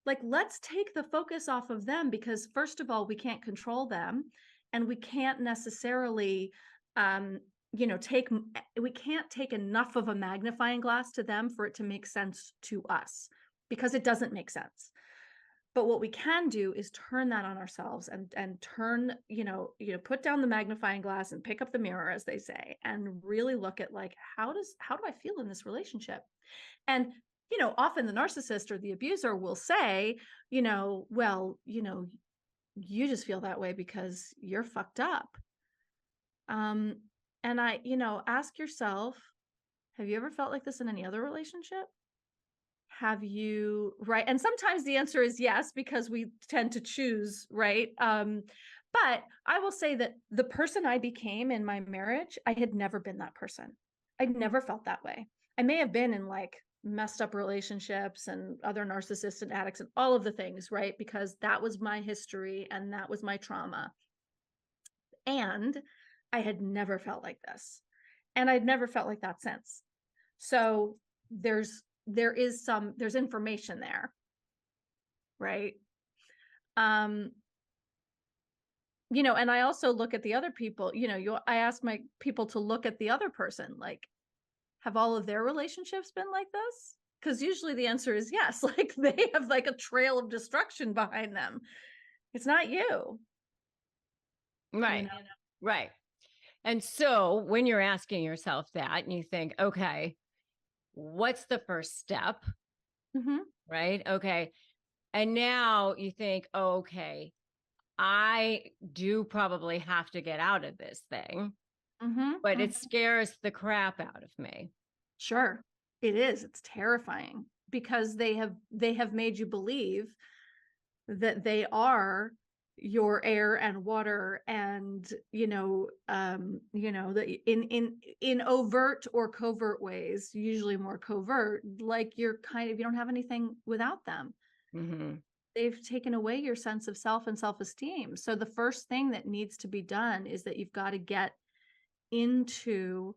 Like, let's take the focus off of them, because first of all, we can't control them, and we can't necessarily take we can't take enough of a magnifying glass to them for it to make sense to us, because it doesn't make sense. But what we can do is turn that on ourselves, and turn, put down the magnifying glass and pick up the mirror, as they say, and really look at, like, how do I feel in this relationship? And, often the narcissist or the abuser will say, well, you just feel that way because you're fucked up. Um, and ask yourself, have you ever felt like this in any other relationship? Have you, right? And sometimes the answer is yes, because we tend to choose, right? But I will say that the person I became in my marriage, I had never been that person. I'd never felt that way. I may have been in, like, messed up relationships and other narcissists and addicts and all of the things, right? Because that was my history and that was my trauma. And I had never felt like this. And I'd never felt like that since. So there's information there, right? Um, and I also look at the other people, I ask my people to look at the other person, like, have all of their relationships been like this? Because usually the answer is yes. Like, they have, like, a trail of destruction behind them. It's not you. Right. Right. And so when you're asking yourself that and you think, okay, what's the first step? Mm-hmm. Right. Okay. And now you think, oh, okay, I do probably have to get out of this thing, but it scares the crap out of me. Sure, it is. It's terrifying because they have made you believe that they are your air and water, and that in overt or covert ways, usually more covert, like you don't have anything without them. Mm-hmm. They've taken away your sense of self and self-esteem. So the first thing that needs to be done is that you've got to get into,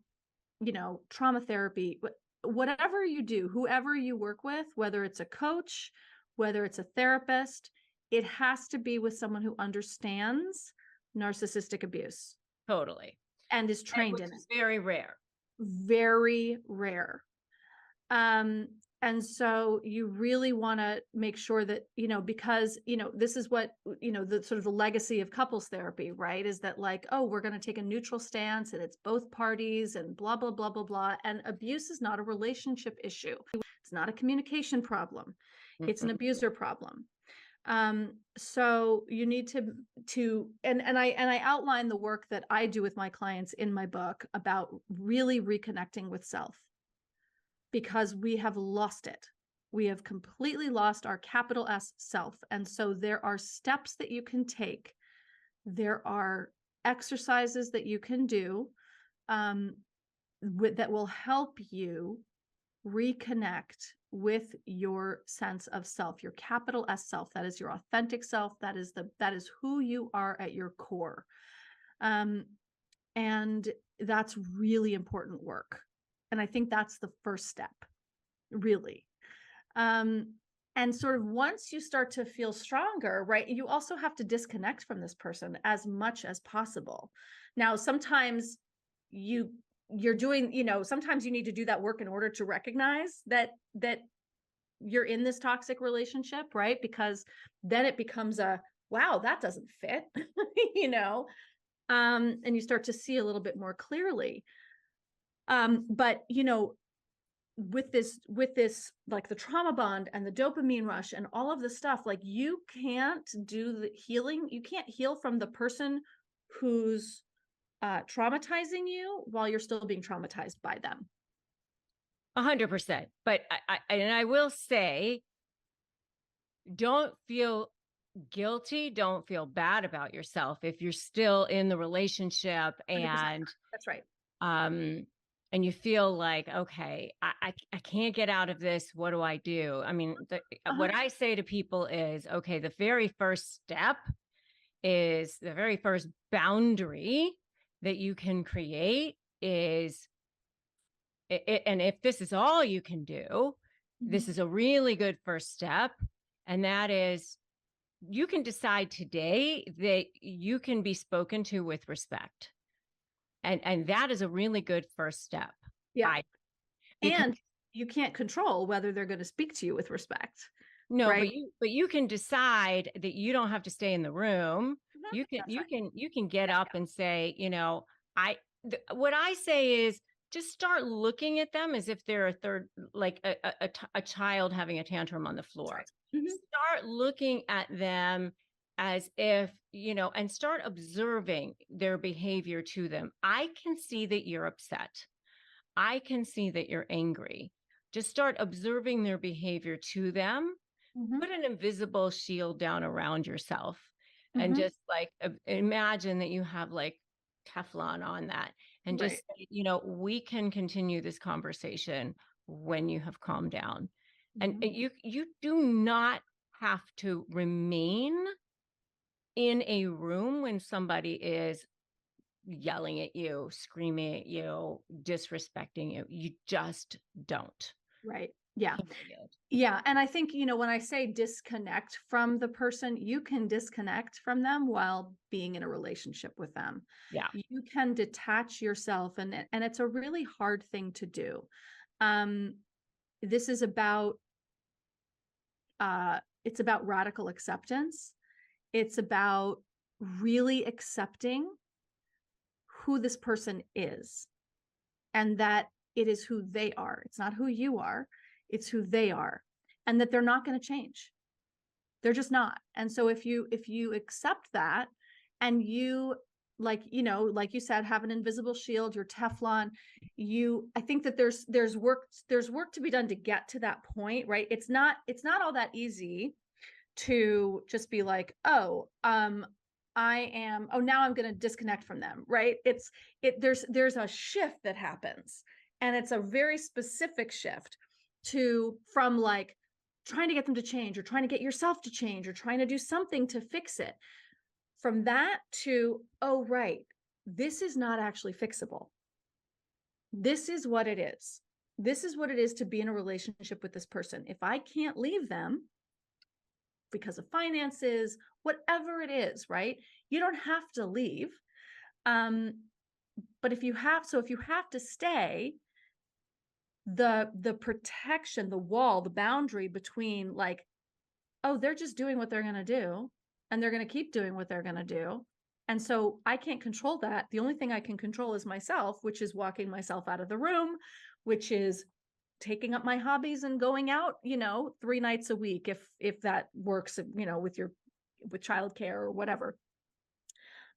trauma therapy, whatever you do, whoever you work with, whether it's a coach, whether it's a therapist, it has to be with someone who understands narcissistic abuse Totally. and is trained Which in it. is very rare. Very rare. And so you really want to make sure that, because, this is what, the sort of the legacy of couples therapy, right? Is that like, oh, we're going to take a neutral stance and it's both parties and blah, blah, blah, blah, blah. And abuse is not a relationship issue. It's not a communication problem. It's an abuser problem. So you need and I outline the work that I do with my clients in my book about really reconnecting with self, because we have lost it. We have completely lost our capital S self. And so there are steps that you can take. There are exercises that you can do that will help you reconnect with your sense of self, your capital S self. That is your authentic self. That is who you are at your core. And that's really important work. And I think that's the first step, really. And sort of once you start to feel stronger, right, you also have to disconnect from this person as much as possible. Now, sometimes you're doing, sometimes you need to do that work in order to recognize that you're in this toxic relationship, right? Because then it becomes wow, that doesn't fit, and you start to see a little bit more clearly. But with this like the trauma bond and the dopamine rush and all of the stuff, like you can't do the healing. You can't heal from the person who's traumatizing you while you're still being traumatized by them. 100%. But I will say, don't feel guilty. Don't feel bad about yourself if you're still in the relationship 100%. and That's right. and you feel like, okay, I can't get out of this. What do I do? I mean, what I say to people is, okay, the very first step is the very first boundary that you can create is, and if this is all you can do, this is a really good first step. And that is, you can decide today that you can be spoken to with respect. And that is a really good first step. Yeah. And you can't control whether they're going to speak to you with respect. No, right? but you can decide that you don't have to stay in the room. You can get up and say, what I say is just start looking at them as if they're a third, like a child having a tantrum on the floor. Start looking at them as if, and start observing their behavior to them. I can see that you're upset. I can see that you're angry. Just start observing their behavior to them. Put an invisible shield down around yourself and just like imagine that you have like Teflon on that, and just say, we can continue this conversation when you have calmed down. And you do not have to remain in a room when somebody is yelling at you, screaming at you, disrespecting you. You just don't. Right. Yeah. Yeah. And I think, when I say disconnect from the person, you can disconnect from them while being in a relationship with them. Yeah. You can detach yourself, and it's a really hard thing to do. This is about, it's about radical acceptance. It's about really accepting who this person is, and that it is who they are. It's not who you are. It's who they are, and that they're not going to change. They're just not. And so if you accept that, and you, like, you know, like you said, have an invisible shield, your Teflon, I think that there's work to be done to get to that point, right? It's not all that easy to just be like, oh, now I'm going to disconnect from them, right? There's a shift that happens, and it's a very specific shift from like trying to get them to change, or trying to get yourself to change, or trying to do something to fix it. From that to, oh, right, this is not actually fixable. This is what it is. This is what it is to be in a relationship with this person. If I can't leave them because of finances, whatever it is, right? You don't have to leave. But if you have to stay, the protection, the wall, the boundary between, like, oh, they're just doing what they're going to do, and they're going to keep doing what they're going to do. And so I can't control that. The only thing I can control is myself, which is walking myself out of the room, which is taking up my hobbies and going out, 3 nights a week, if that works, with childcare or whatever.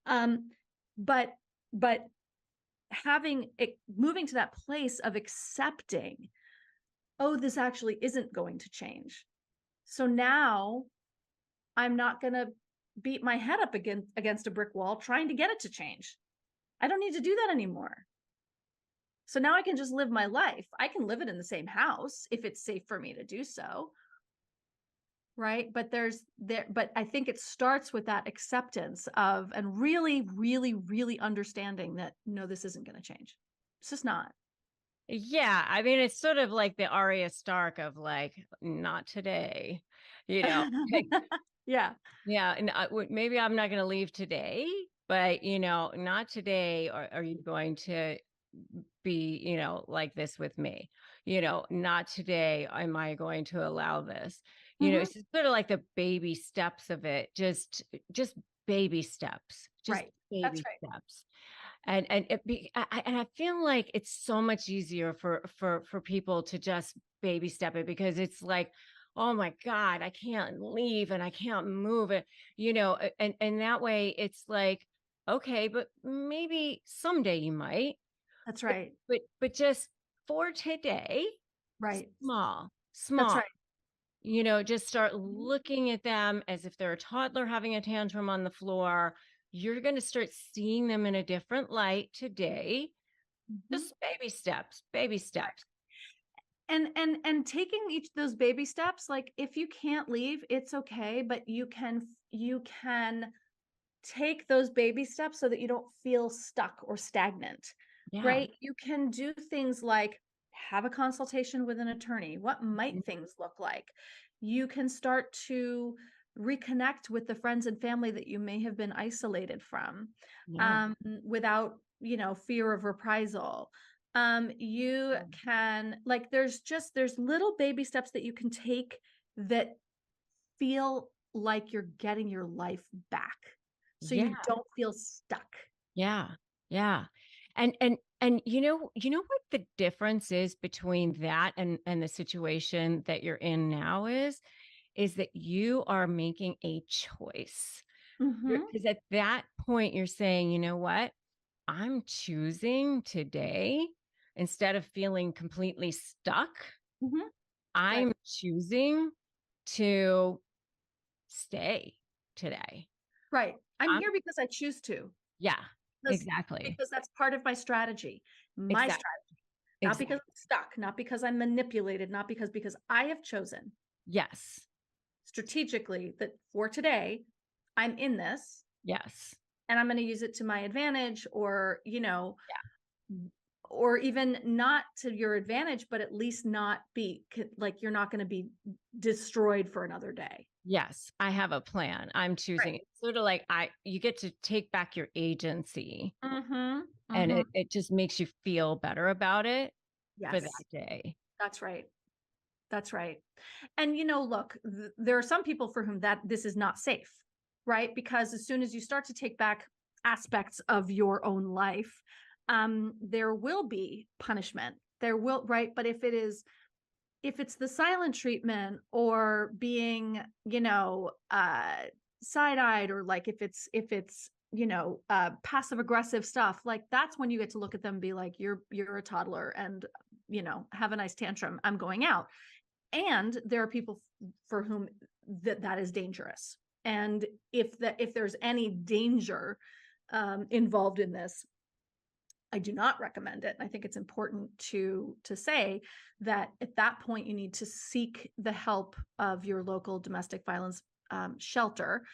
But moving to that place of accepting, oh, this actually isn't going to change. So now I'm not going to beat my head up against a brick wall trying to get it to change. I don't need to do that anymore. So now I can just live my life. I can live it in the same house if it's safe for me to do so. Right. But but I think it starts with that acceptance of, and really, really, really understanding that, no, this isn't going to change. It's just not. Yeah, I mean, it's sort of like the Arya Stark of like, not today, you know. Yeah. Yeah, and maybe I'm not going to leave today, but not today. Are you going to be, like this with me? Not today. Am I going to allow this? Mhm. It's just sort of like the baby steps of it. Just baby steps. Just Right. That's baby right. steps. And I feel like it's so much easier for people to just baby step it, because it's like, oh my God, I can't leave and I can't move it, and that way it's like, okay, but maybe someday you might, That's right. but just for today, Right. small, That's small, right. just start Mhm. looking at them as if they're a toddler having a tantrum on the floor. You're going to start seeing them in a different light today. Mhm. Just baby steps, baby steps. And taking each of those baby steps, like, if you can't leave, it's okay, but you can take those baby steps so that you don't feel stuck or stagnant, Yeah. right? You can do things like have a consultation with an attorney. What Mhm. might things look like? You can start to reconnect with the friends and family that you may have been isolated from, Yeah. without, fear of reprisal. You Um, can, like, there's little baby steps that you can take that feel like you're getting your life back, so Yeah. you don't feel stuck. Yeah. Yeah. And you know what the difference is between that and the situation that you're in now is that you are making a choice. Mhm, Because at that point you're saying, you know what? I'm choosing today, instead of feeling completely stuck, mhm, right, I'm choosing to stay today. right. I'm I'm here because I choose to, Yeah, because exactly. that's part of my strategy. My Exactly. strategy, not because Exactly. I'm stuck, not because I'm manipulated, not because I have chosen Yes. strategically that for today, I'm in this, Yes. and I'm gonna use it to my advantage, or, Yeah. or even not to your advantage, but at least not be like, you're not gonna be destroyed for another day. Yes. I have a plan. I'm Right. choosing it. Sort of like you get to take back your agency, Mhm, and mhm. it just makes you feel better about it for that Yes, day. that's right. That's right. And, look, there are some people for whom that this is not safe, right? Because as soon as you start to take back aspects of your own life, there will be punishment. There will, right? But if it's the silent treatment or being, side-eyed, or like if it's passive aggressive stuff, like that's when you get to look at them and be like, you're a toddler, and have a nice tantrum, I'm going out. And there are people for whom that is dangerous. And if there's any danger involved in this, I do not recommend it. I think it's important to say that at that point you need to seek the help of your local domestic violence shelter.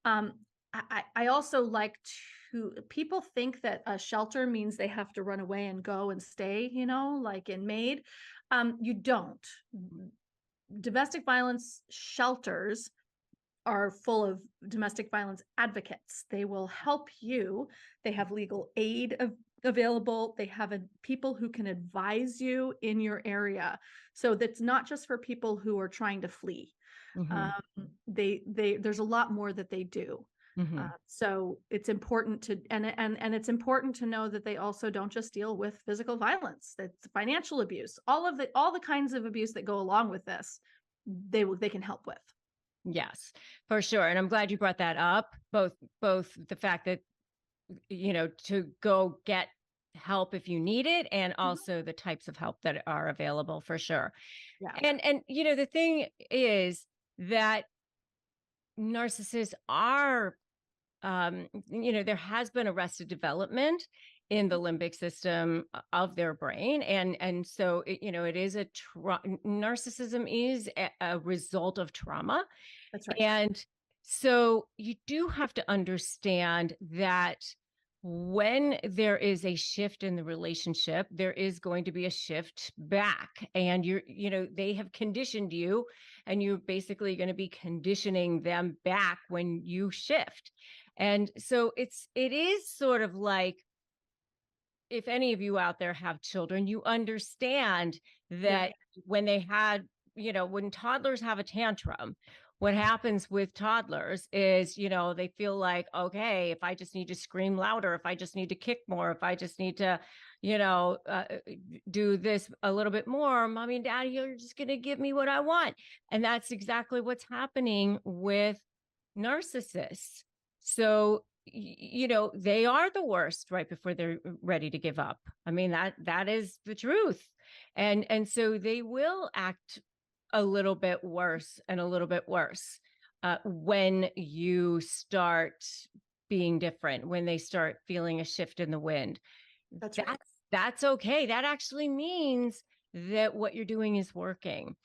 Um, I also like to, people think that a shelter means they have to run away and go and stay, like in Maid. You don't. Domestic violence shelters are full of domestic violence advocates. They will help you. They have legal aid available. They have people who can advise you in your area. So that's not just for people who are trying to flee. There's a lot more that they do. So it's important to, and it's important to know that they also don't just deal with physical violence. That's financial abuse, all the kinds of abuse that go along with this, they can help with. Yes, for sure. And I'm glad you brought that up. Both the fact that, to go get help if you need it, and also the types of help that are available, for sure. Yeah. And the thing is that narcissists are, there has been arrested development in the limbic system of their brain, and so it is narcissism is a result of trauma. That's right. And so you do have to understand that when there is a shift in the relationship, there is going to be a shift back. And they have conditioned you, and you're basically going to be conditioning them back when you shift. And so it is sort of like, if any of you out there have children, you understand that when they had, when toddlers have a tantrum, what happens with toddlers is, they feel like, okay, if I just need to scream louder, if I just need to kick more, if I just need to, do this a little bit more, mommy and daddy, you're just going to give me what I want. And that's exactly what's happening with narcissists. So, they are the worst right before they're ready to give up. I mean, that is the truth. And so they will act a little bit worse and a little bit worse when you start being different, when they start feeling a shift in the wind. That's right. That's okay. That actually means that what you're doing is working.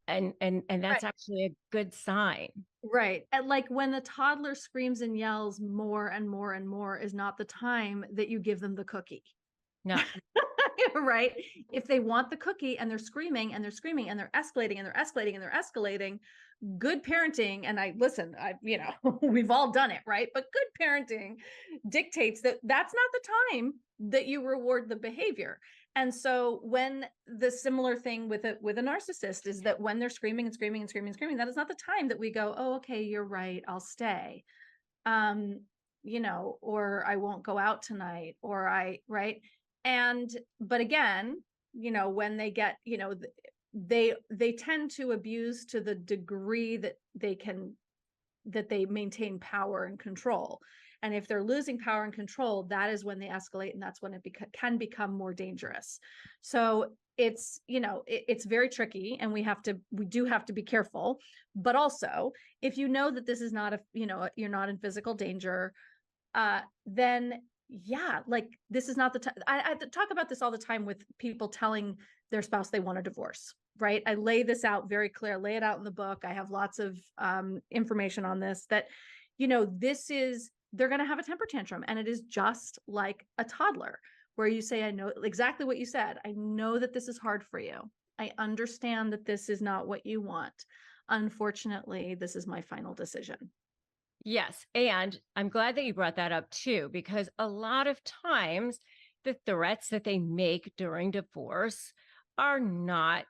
And that's actually a good sign. Right. And like when the toddler screams and yells more and more and more is not the time that you give them the cookie. No. Right. If they want the cookie and they're screaming and they're screaming and they're escalating and they're escalating and they're escalating, good parenting, and we've all done it, right? But good parenting dictates that that's not the time that you reward the behavior. And so when the similar thing with a narcissist is that when they're screaming and screaming and screaming and screaming, that is not the time that we go, oh, okay, you're right, I'll stay. Or I won't go out tonight, right? But again, when they get, they tend to abuse to the degree that they maintain power and control. And if they're losing power and control, that is when they escalate, and that's when it can become more dangerous. So it's, it's very tricky, and we do have to be careful. But also, if you know that this is not you're not in physical danger, then like this is not the time. I talk about this all the time with people telling their spouse they want a divorce, right? I lay this out very clear, lay it out in the book. I have lots of information on this, that, they're going to have a temper tantrum, and it is just like a toddler, where you say, I know exactly what you said. I know that this is hard for you. I understand that this is not what you want. Unfortunately, this is my final decision. Yes. And I'm glad that you brought that up too, because a lot of times the threats that they make during divorce are not,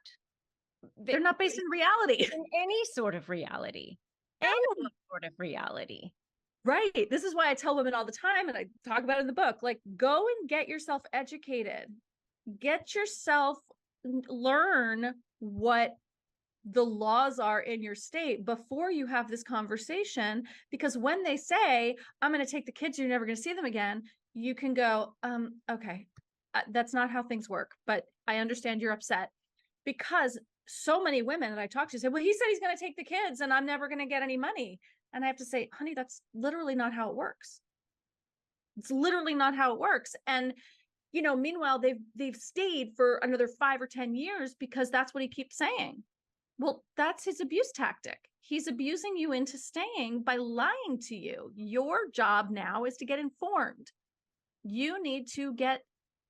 they're not based in reality. In any sort of reality. No. Any sort of reality. Right. This is why I tell women all the time, and I talk about it in the book, like, go and get yourself educated. Learn what the laws are in your state before you have this conversation. Because when they say, I'm going to take the kids, you're never going to see them again, you can go, okay, that's not how things work, but I understand you're upset. Because so many women that I talk to say, well, he said he's going to take the kids and I'm never going to get any money. And I have to say, honey, that's literally not how it works. It's literally not how it works. And meanwhile, they've stayed for another 5 or 10 years because that's what he keeps saying. Well, that's his abuse tactic. He's abusing you into staying by lying to you. Your job now is to get informed. You need to get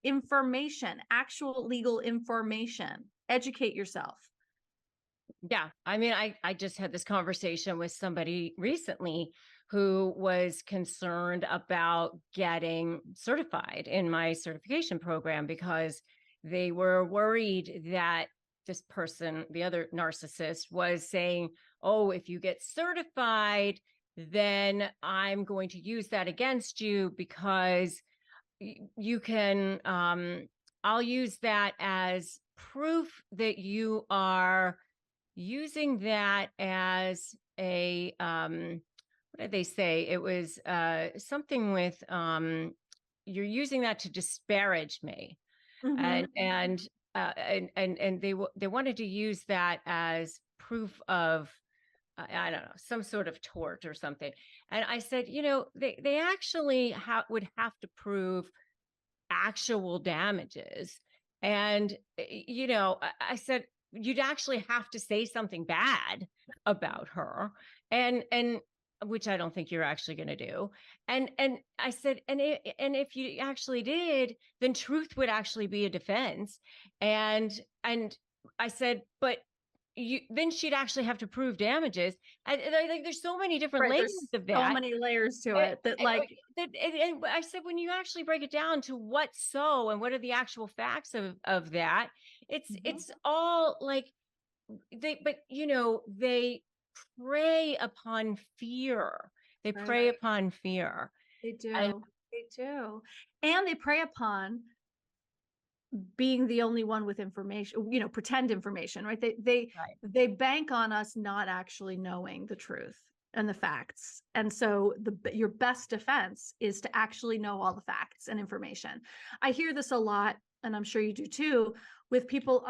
information, actual legal information. Educate yourself. Yeah. I mean, I just had this conversation with somebody recently who was concerned about getting certified in my certification program because they were worried that this person, the other narcissist, was saying, oh, if you get certified, then I'm going to use that against you because you can, I'll use that as proof that you are using that as a what did they say? It was something with you're using that to disparage me. Mm-hmm. And they wanted to use that as proof of I don't know, some sort of tort or something. And I said, they actually would have to prove actual damages. And, I said, you'd actually have to say something bad about her. And, which I don't think you're actually going to do. And I said, and if you actually did, then truth would actually be a defense. And I said, but then she'd actually have to prove damages. And like, there's so many different Right. layers There's of so that. many layers to it that, like, And I said, when you actually break it down to what's so and what are the actual facts of that, it's all like they prey upon fear. They right. prey upon fear. They And do. They do. And they prey upon being the only one with information, pretend information, right? right. They bank on us not actually knowing the truth and the facts. And so your best defense is to actually know all the facts and information. I hear this a lot, and I'm sure you do too, with people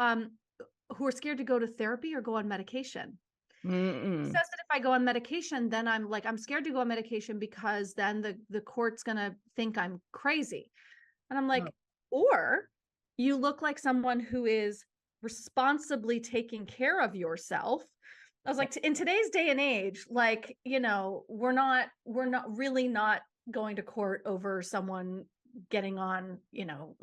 who are scared to go to therapy or go on medication. He says that if I go on medication, then I'm scared to go on medication because then the court's gonna think I'm crazy. And I'm like, or you look like someone who is responsibly taking care of yourself. I was like, in today's day and age, like, we're not really not going to court over someone getting on,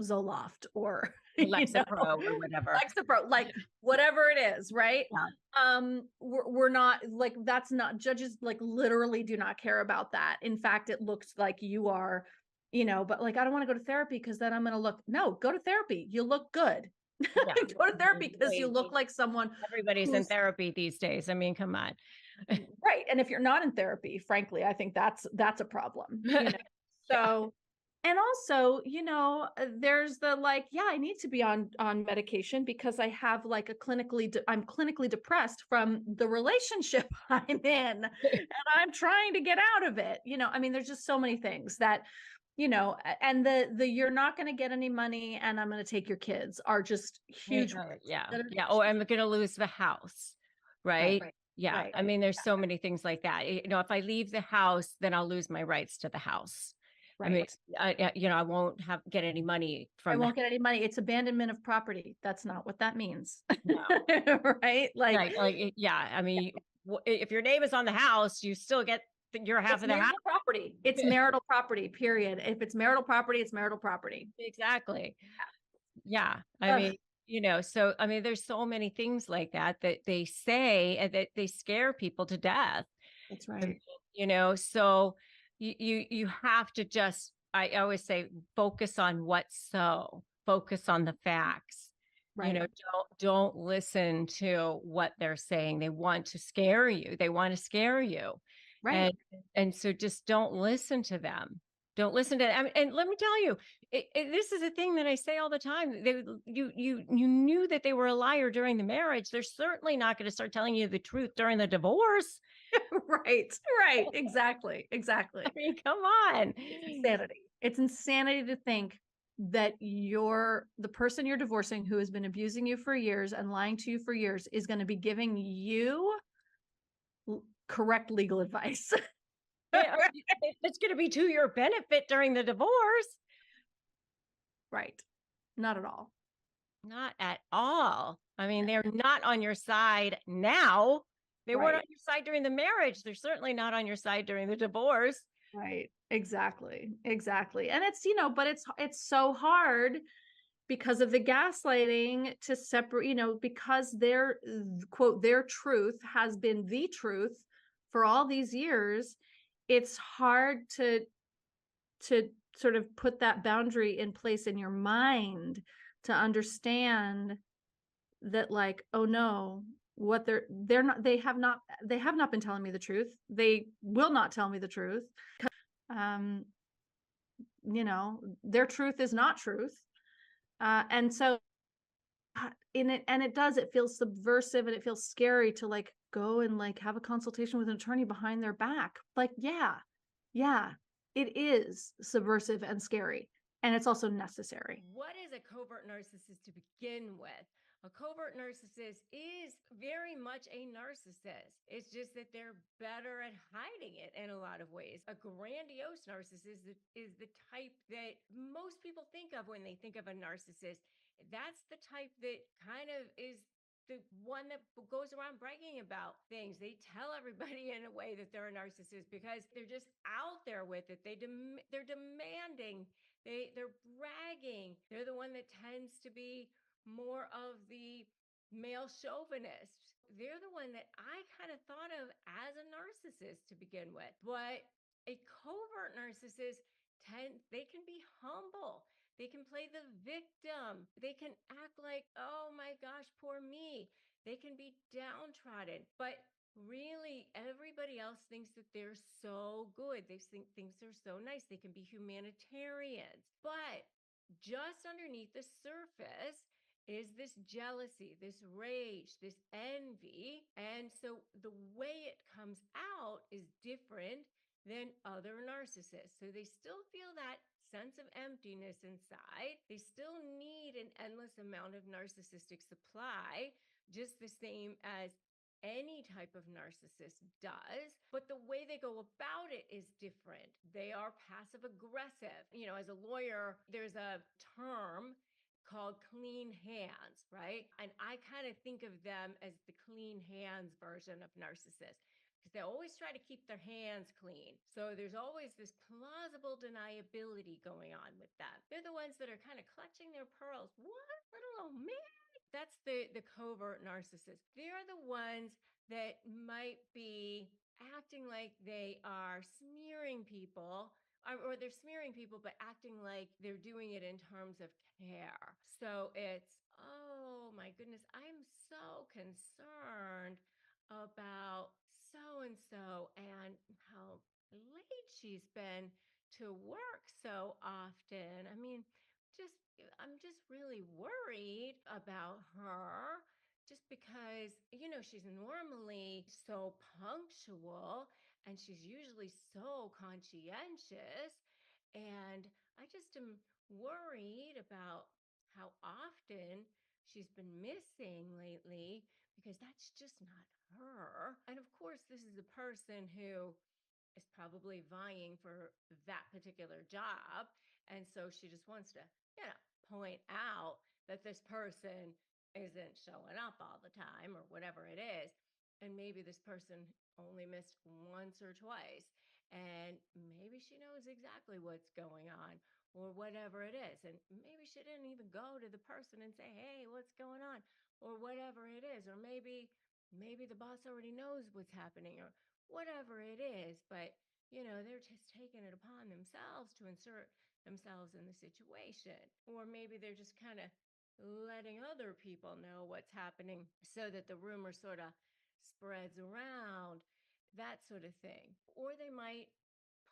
Zoloft or Lexapro or whatever. Lexapro, like whatever it is, right? Yeah. We're not like, that's not, judges like literally do not care about that. In fact, it looks like you are, but like, I don't want to go to therapy because then I'm going to go to therapy. You look good. Yeah. Go to therapy because you look like someone Everybody's in who's therapy these days. I mean, come on. right. And if you're not in therapy, frankly, I think that's a problem, Yeah. So, and also, there's the like, yeah, I need to be on medication because I have like I'm clinically depressed from the relationship I'm in, and I'm trying to get out of it. I mean, there's just so many things that, and the you're not going to get any money and I'm going to take your kids are just huge. Yeah. Yeah. Oh, I'm going to lose the house. Right. Right. Yeah. Right. I mean, there's so many things like that. If I leave the house, then I'll lose my rights to the house. I mean, Right. I won't get any money I from won't get any money. It's abandonment of property. That's not what that means. no. Right? Like, Yeah. I mean, if your name is on the house, you still get your half it's of the house. marital property. It's marital property, period. If it's marital property, it's marital property. Exactly. Yeah. I mean, so I mean, there's so many things like that they say and that they scare people to death. That's I mean, right. so you have to just, I always say, focus on what's so, focus on the facts. Right. Don't listen to what they're saying. They want to scare you. They want to scare you. Right. And so just don't listen to them. Don't listen to them. And let me tell you, this is a thing that I say all the time. You knew that they were a liar during the marriage. They're certainly not going to start telling you the truth during the divorce. Right, right, exactly, I exactly. mean, come on. Insanity. It's insanity to think that the person you're divorcing who has been abusing you for years and lying to you for years is going to be giving you correct legal advice. It's going to be to your benefit during the divorce. Right. Not at all. Not at all. I mean, they're not on your side now. They weren't on Right. your side during the marriage. They're certainly not on your side during the divorce. Right. Exactly. Exactly. And it's, but it's so hard because of the gaslighting to separate, because their quote, their truth has been the truth for all these years. It's hard to sort of put that boundary in place in your mind to understand that, like, oh no, what they have not been telling me the truth. They will not tell me the truth. Um, their truth is not truth. And so it feels subversive and it feels scary to like go and like have a consultation with an attorney behind their back. Like, yeah, it is subversive and scary. And it's also necessary. What is a covert narcissist to begin with? A covert narcissist is very much a narcissist. It's just that they're better at hiding it in a lot of ways. A grandiose narcissist is the type that most people think of when they think of a narcissist. That's the type that kind of is the one that goes around bragging about things. They tell everybody in a way that they're a narcissist because they're just out there with it. They're demanding, they're bragging. They're the one that tends to be more of the male chauvinist. They're the one that I kind of thought of as a narcissist to begin with. But a covert narcissist they can be humble. They can play the victim. They can act like, oh my gosh, poor me. They can be downtrodden. But really, everybody else thinks that they're so good. They think they're so nice. They can be humanitarians. But just underneath the surface is this jealousy, this rage, this envy. And so the way it comes out is different than other narcissists. So they still feel that sense of emptiness inside. They still need an endless amount of narcissistic supply, just the same as any type of narcissist does, but the way they go about it is different. They are passive aggressive. As a lawyer, there's a term called clean hands, right? And I kind of think of them as the clean hands version of narcissists because they always try to keep their hands clean. So there's always this plausible deniability going on with them. They're the ones that are kind of clutching their pearls. What? Little old man. That's the covert narcissist. They're the ones that might be acting like they are smearing people, or they're smearing people, but acting like they're doing it in terms of care. So it's, oh my goodness, I'm so concerned about so and so and how late she's been to work so often. I mean, I'm just really worried about her just because, she's normally so punctual and she's usually so conscientious. And I just am worried about how often she's been missing lately because that's just not her. And of course, this is a person who is probably vying for that particular job. And so she just wants to, point out that this person isn't showing up all the time or whatever it is. And maybe this person only missed once or twice. And maybe she knows exactly what's going on or whatever it is. And maybe she didn't even go to the person and say, hey, what's going on? Or whatever it is. Or maybe the boss already knows what's happening or whatever it is. But, they're just taking it upon themselves to insert themselves in the situation. Or maybe they're just kind of letting other people know what's happening so that the rumor sort of spreads around, that sort of thing. Or they might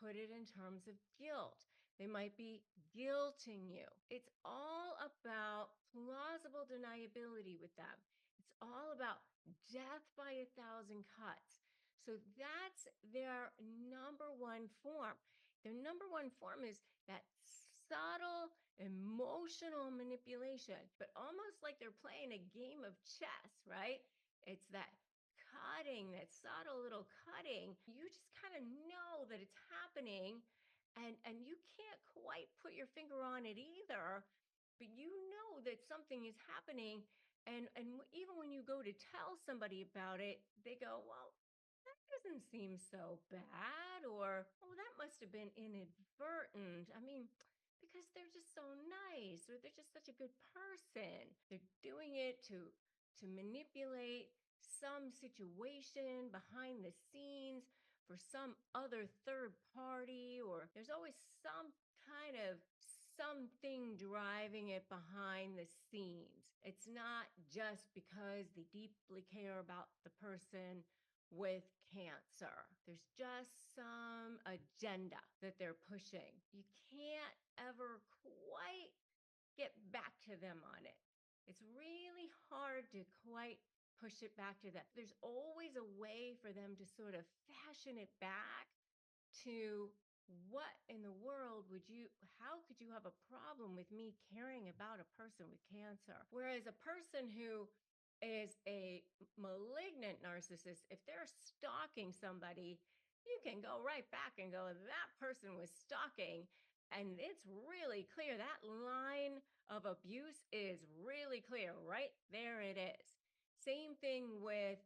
put it in terms of guilt. They might be guilting you. It's all about plausible deniability with them. It's all about death by 1,000 cuts. So that's their number one form. Their number one form is that subtle emotional manipulation, but almost like they're playing a game of chess, right? It's that cutting, that subtle little cutting. You just kind of know that it's happening, and you can't quite put your finger on it either, but you know that something is happening. And even when you go to tell somebody about it, they go, well, that doesn't seem so bad, or oh, that must have been inadvertent. I mean, because they're just so nice, or they're just such a good person. They're doing it to manipulate some situation behind the scenes for some other third party, or there's always some kind of something driving it behind the scenes. It's not just because they deeply care about the person with cancer. There's just some agenda that they're pushing. You can't ever quite get back to them on it. It's really hard to quite push it back to them. There's always a way for them to sort of fashion it back to what in the world would you, how could you have a problem with me caring about a person with cancer? Whereas a person who is a malignant narcissist, if they're stalking somebody, you can go right back and go, that person was stalking. And it's really clear. That line of abuse is really clear. Right there it is. Same thing with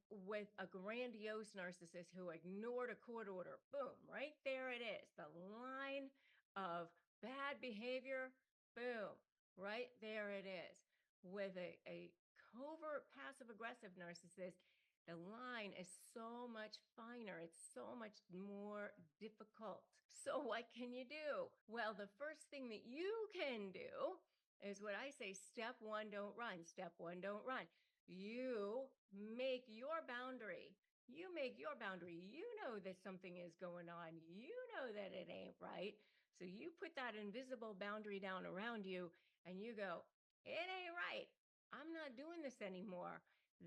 a grandiose narcissist who ignored a court order. Boom, right there it is. The line of bad behavior, boom, right there it is. With a covert passive aggressive narcissist, the line is so much finer. It's so much more difficult. So, what can you do? Well, the first thing that you can do is what I say: step one, don't run. Step one, don't run. You make your boundary. You make your boundary. You know that something is going on. You know that it ain't right. So you put that invisible boundary down around you and you go, it ain't right. I'm not doing this anymore.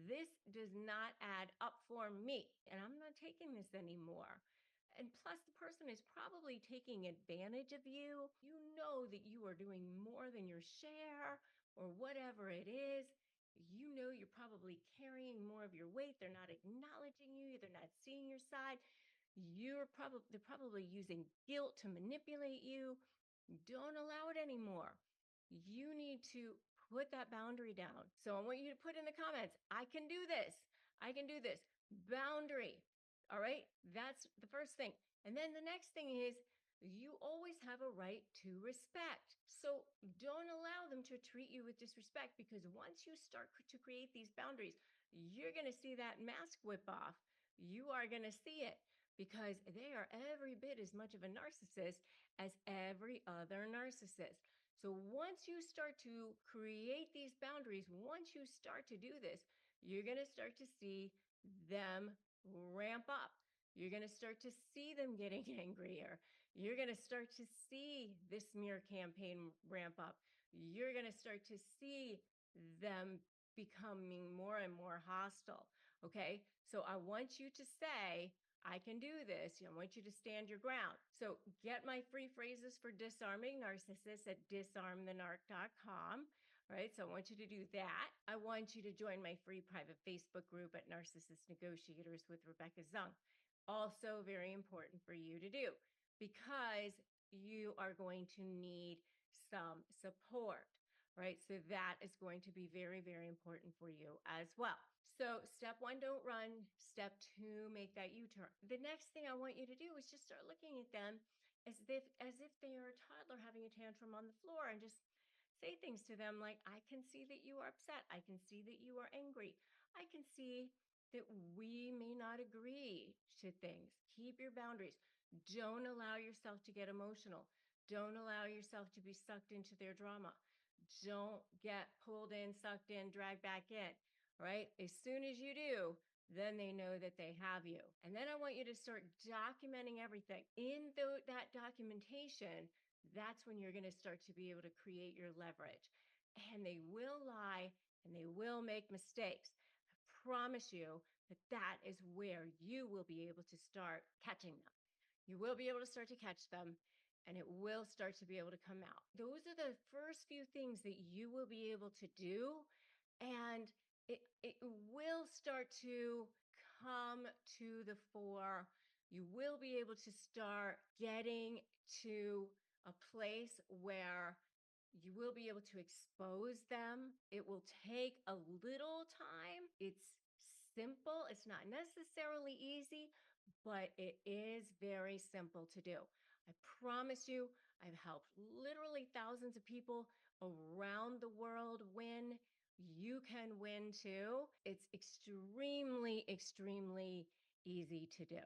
This does not add up for me, and I'm not taking this anymore. And plus, the person is probably taking advantage of you. You know that you are doing more than your share or whatever it is. You know you're probably carrying more of your weight. They're not acknowledging you. They're not seeing your side. They're probably using guilt to manipulate you. Don't allow it anymore. You need to put that boundary down. So I want you to put in the comments, I can do this. I can do this. Boundary. All right. That's the first thing. And then the next thing is you always have a right to respect. So don't allow them to treat you with disrespect, because once you start to create these boundaries, you're going to see that mask whip off. You are going to see it because they are every bit as much of a narcissist as every other narcissist. So once you start to create these boundaries, once you start to do this, you're going to start to see them ramp up. You're going to start to see them getting angrier. You're going to start to see this smear campaign ramp up. You're going to start to see them becoming more and more hostile. Okay. So I want you to say, I can do this. I want you to stand your ground. So get my free phrases for disarming narcissists at disarmthenarc.com. Right. So I want you to do that. I want you to join my free private Facebook group at Narcissist Negotiators with Rebecca Zung. Also very important for you to do, because you are going to need some support. Right. So that is going to be very, very important for you as well. So step one, don't run. Step two, make that U-turn. The next thing I want you to do is just start looking at them as if they are a toddler having a tantrum on the floor, and just say things to them like, I can see that you are upset. I can see that you are angry. I can see that we may not agree to things. Keep your boundaries. Don't allow yourself to get emotional. Don't allow yourself to be sucked into their drama. Don't get pulled in, sucked in, dragged back in. Right? As soon as you do, then they know that they have you. And then I want you to start documenting everything. In that documentation, that's when you're going to start to be able to create your leverage. And they will lie and they will make mistakes. I promise you that that is where you will be able to start catching them. You will be able to start to catch them and it will start to be able to come out. Those are the first few things that you will be able to do. And it will start to come to the fore. You will be able to start getting to a place where you will be able to expose them. It will take a little time. It's simple, it's not necessarily easy, but it is very simple to do. I promise you, I've helped literally thousands of people around the world win. You can win too. It's extremely, extremely easy to do.